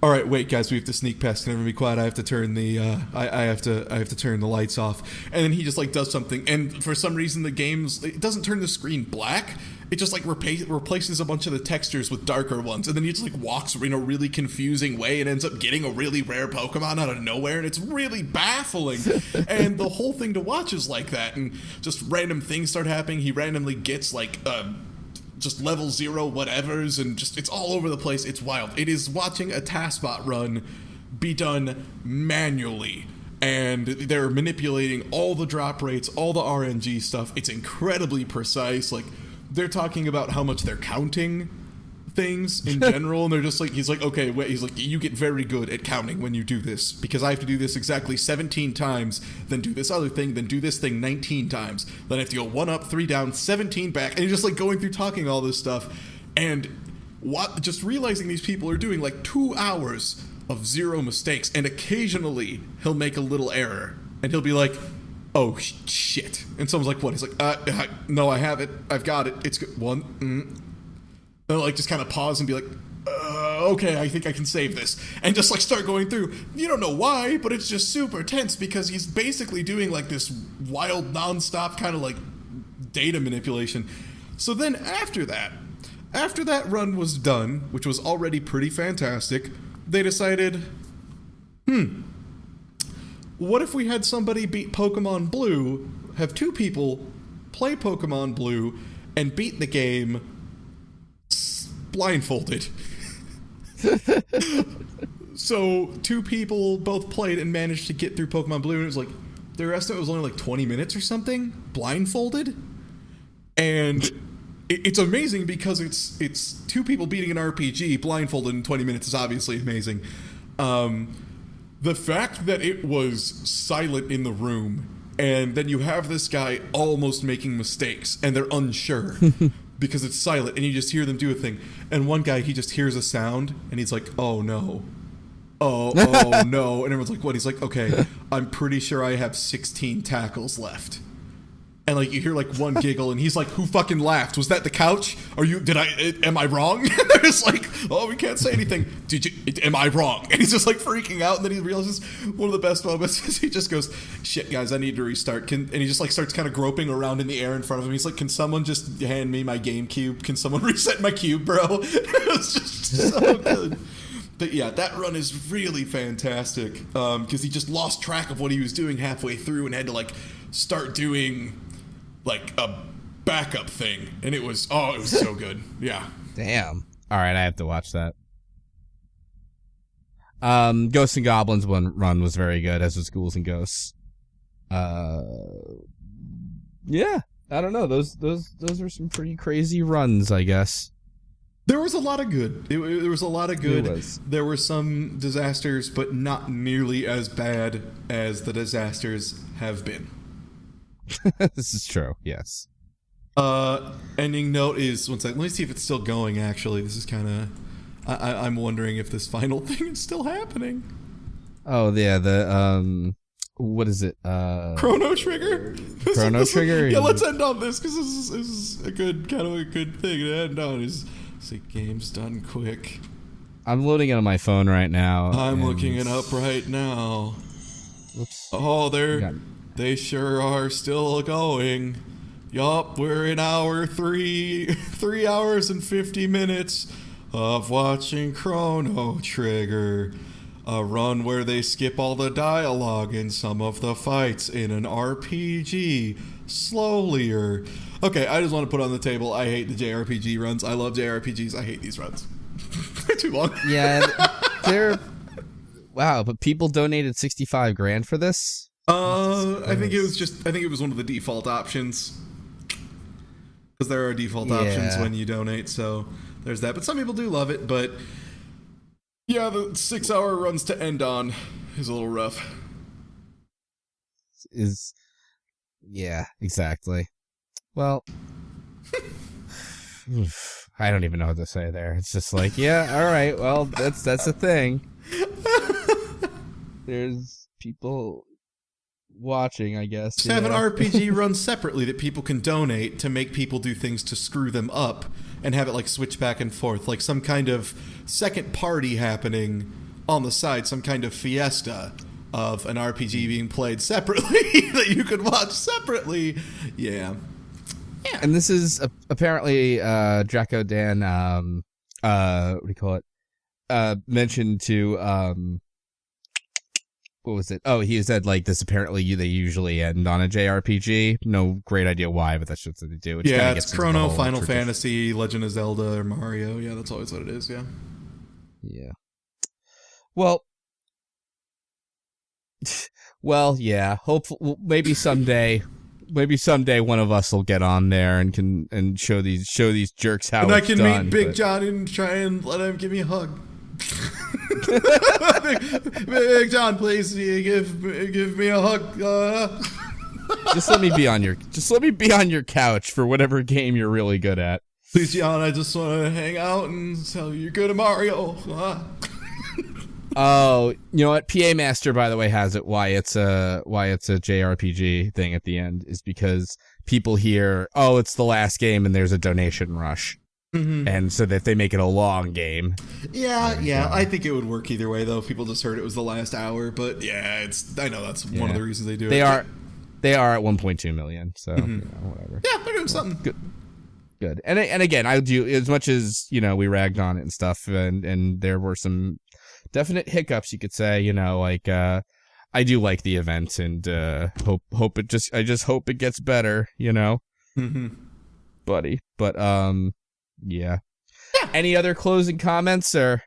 all right, wait, guys, we have to sneak past. Can everyone be quiet? I have to turn the I have to turn the lights off. And then he just like does something, and for some reason it doesn't turn the screen black. It just like replaces a bunch of the textures with darker ones, and then he just like walks in a really confusing way and ends up getting a really rare Pokemon out of nowhere, and it's really baffling. And the whole thing to watch is like that, and just random things start happening. He randomly gets like just level 0 whatevers, and just it's all over the place. It's wild. It is watching a taskbot run be done manually, and they're manipulating all the drop rates, all the RNG stuff. It's incredibly precise. Like, they're talking about how much they're counting things in general, and they're just like, he's like, okay, wait, he's like, you get very good at counting when you do this, because I have to do this exactly 17 times, then do this other thing, then do this thing 19 times, then I have to go 1 up, 3 down, 17 back, and you're just like going through talking all this stuff, and just realizing these people are doing like 2 hours of 0 mistakes, and occasionally he'll make a little error, and he'll be like, oh shit, and someone's like, what? He's like, no, I have it, I've got it, it's good, They'll like just kind of pause and be like, okay, I think I can save this, and just like start going through. You don't know why, but it's just super tense because he's basically doing like this wild, non-stop kind of like data manipulation. So then after that run was done, which was already pretty fantastic, they decided, what if we had somebody beat Pokemon Blue, have 2 people play Pokemon Blue, and beat the game blindfolded. So 2 people both played and managed to get through Pokemon Blue, and it was like, their estimate was only like 20 minutes or something, blindfolded. And it's amazing because it's 2 people beating an RPG blindfolded in 20 minutes is obviously amazing. The fact that it was silent in the room, and then you have this guy almost making mistakes, and they're unsure. Because it's silent, and you just hear them do a thing. And one guy, he just hears a sound, and he's like, oh no. Oh no. And everyone's like, what? He's like, okay, I'm pretty sure I have 16 tackles left. And like, you hear like one giggle, and he's like, who fucking laughed? Was that the couch? Am I wrong? And they're just like, oh, we can't say anything. Am I wrong? And he's just like freaking out, and then he realizes one of the best moments is he just goes, shit, guys, I need to restart. And he just like starts kind of groping around in the air in front of him. He's like, can someone just hand me my GameCube? Can someone reset my cube, bro? It was just so good. But yeah, that run is really fantastic, because he just lost track of what he was doing halfway through and had to like start doing like a backup thing, and it was so good. Yeah. Damn. All right, I have to watch that. Ghosts and Goblins run was very good, as was Ghouls and Ghosts. Yeah, I don't know. Those are some pretty crazy runs, I guess. There was a lot of good. There was a lot of good. There were some disasters, but not nearly as bad as the disasters have been. This is true, yes. Ending note is, one second, let me see if it's still going, actually. This is kind of... I'm wondering if this final thing is still happening. Oh, yeah, the, what is it? Chrono Trigger? Chrono Trigger? Yeah, let's end on this, because this is a good, kind of a good thing to end on. See, game's done quick. I'm loading it on my phone right now. I'm looking it up right now. Oops. Oh, they sure are still going. Yup, we're in hour 3 hours and 50 minutes of watching Chrono Trigger. A run where they skip all the dialogue in some of the fights in an RPG. Slowlier. Okay, I just want to put on the table, I hate the JRPG runs. I love JRPGs. I hate these runs. They're too long. Yeah, they're... Wow, but people donated $65,000 for this? I think it was one of the default options. Because there are default options when you donate, so there's that. But some people do love it, but yeah, the 6-hour runs to end on is a little rough. Yeah, exactly. Well, I don't even know what to say there. It's just like, yeah, all right, well, that's the thing. There's people watching, I guess. Just have an RPG run separately that people can donate to make people do things to screw them up and have it like switch back and forth, like some kind of second party happening on the side, some kind of fiesta of an RPG being played separately that you could watch separately. Yeah. And this is apparently Draco Dan, what do you call it? Mentioned to what was it? Oh, he said like this. Apparently, they usually end on a JRPG. No great idea why, but that's just what they do. Yeah, it's Chrono, Final Fantasy, Legend of Zelda, or Mario. Yeah, that's always what it is. Yeah. Yeah. Well, yeah. Hopefully, maybe someday one of us will get on there and can show these jerks how. And I it's can done, meet Big John and try and let him give me a hug. Big John, please give me a hug. Just let me be on your couch for whatever game you're really good at. Please, John, I just want to hang out and tell you you're good at Mario. Oh, you know what? PA Master, by the way, has it why it's a JRPG thing at the end is because people hear, oh, it's the last game and there's a donation rush. Mm-hmm. And so that they make it a long game. Yeah. I think it would work either way, though. If people just heard it was the last hour, but yeah, I know that's one of the reasons they do it. They are at 1.2 million, so whatever. Yeah, they're doing something good. And again, I do as much as we ragged on it and stuff, and there were some definite hiccups, you could say. Like I do like the event, and hope it just I just hope it gets better. Mm-hmm. Buddy, but yeah. Any other closing comments or?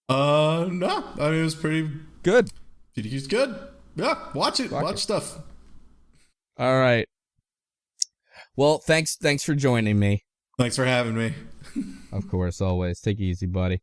No. I mean, it was pretty good. TDQ's good. Yeah, watch it. Watch stuff. All right. Well, thanks for joining me. Thanks for having me. Of course, always. Take it easy, buddy.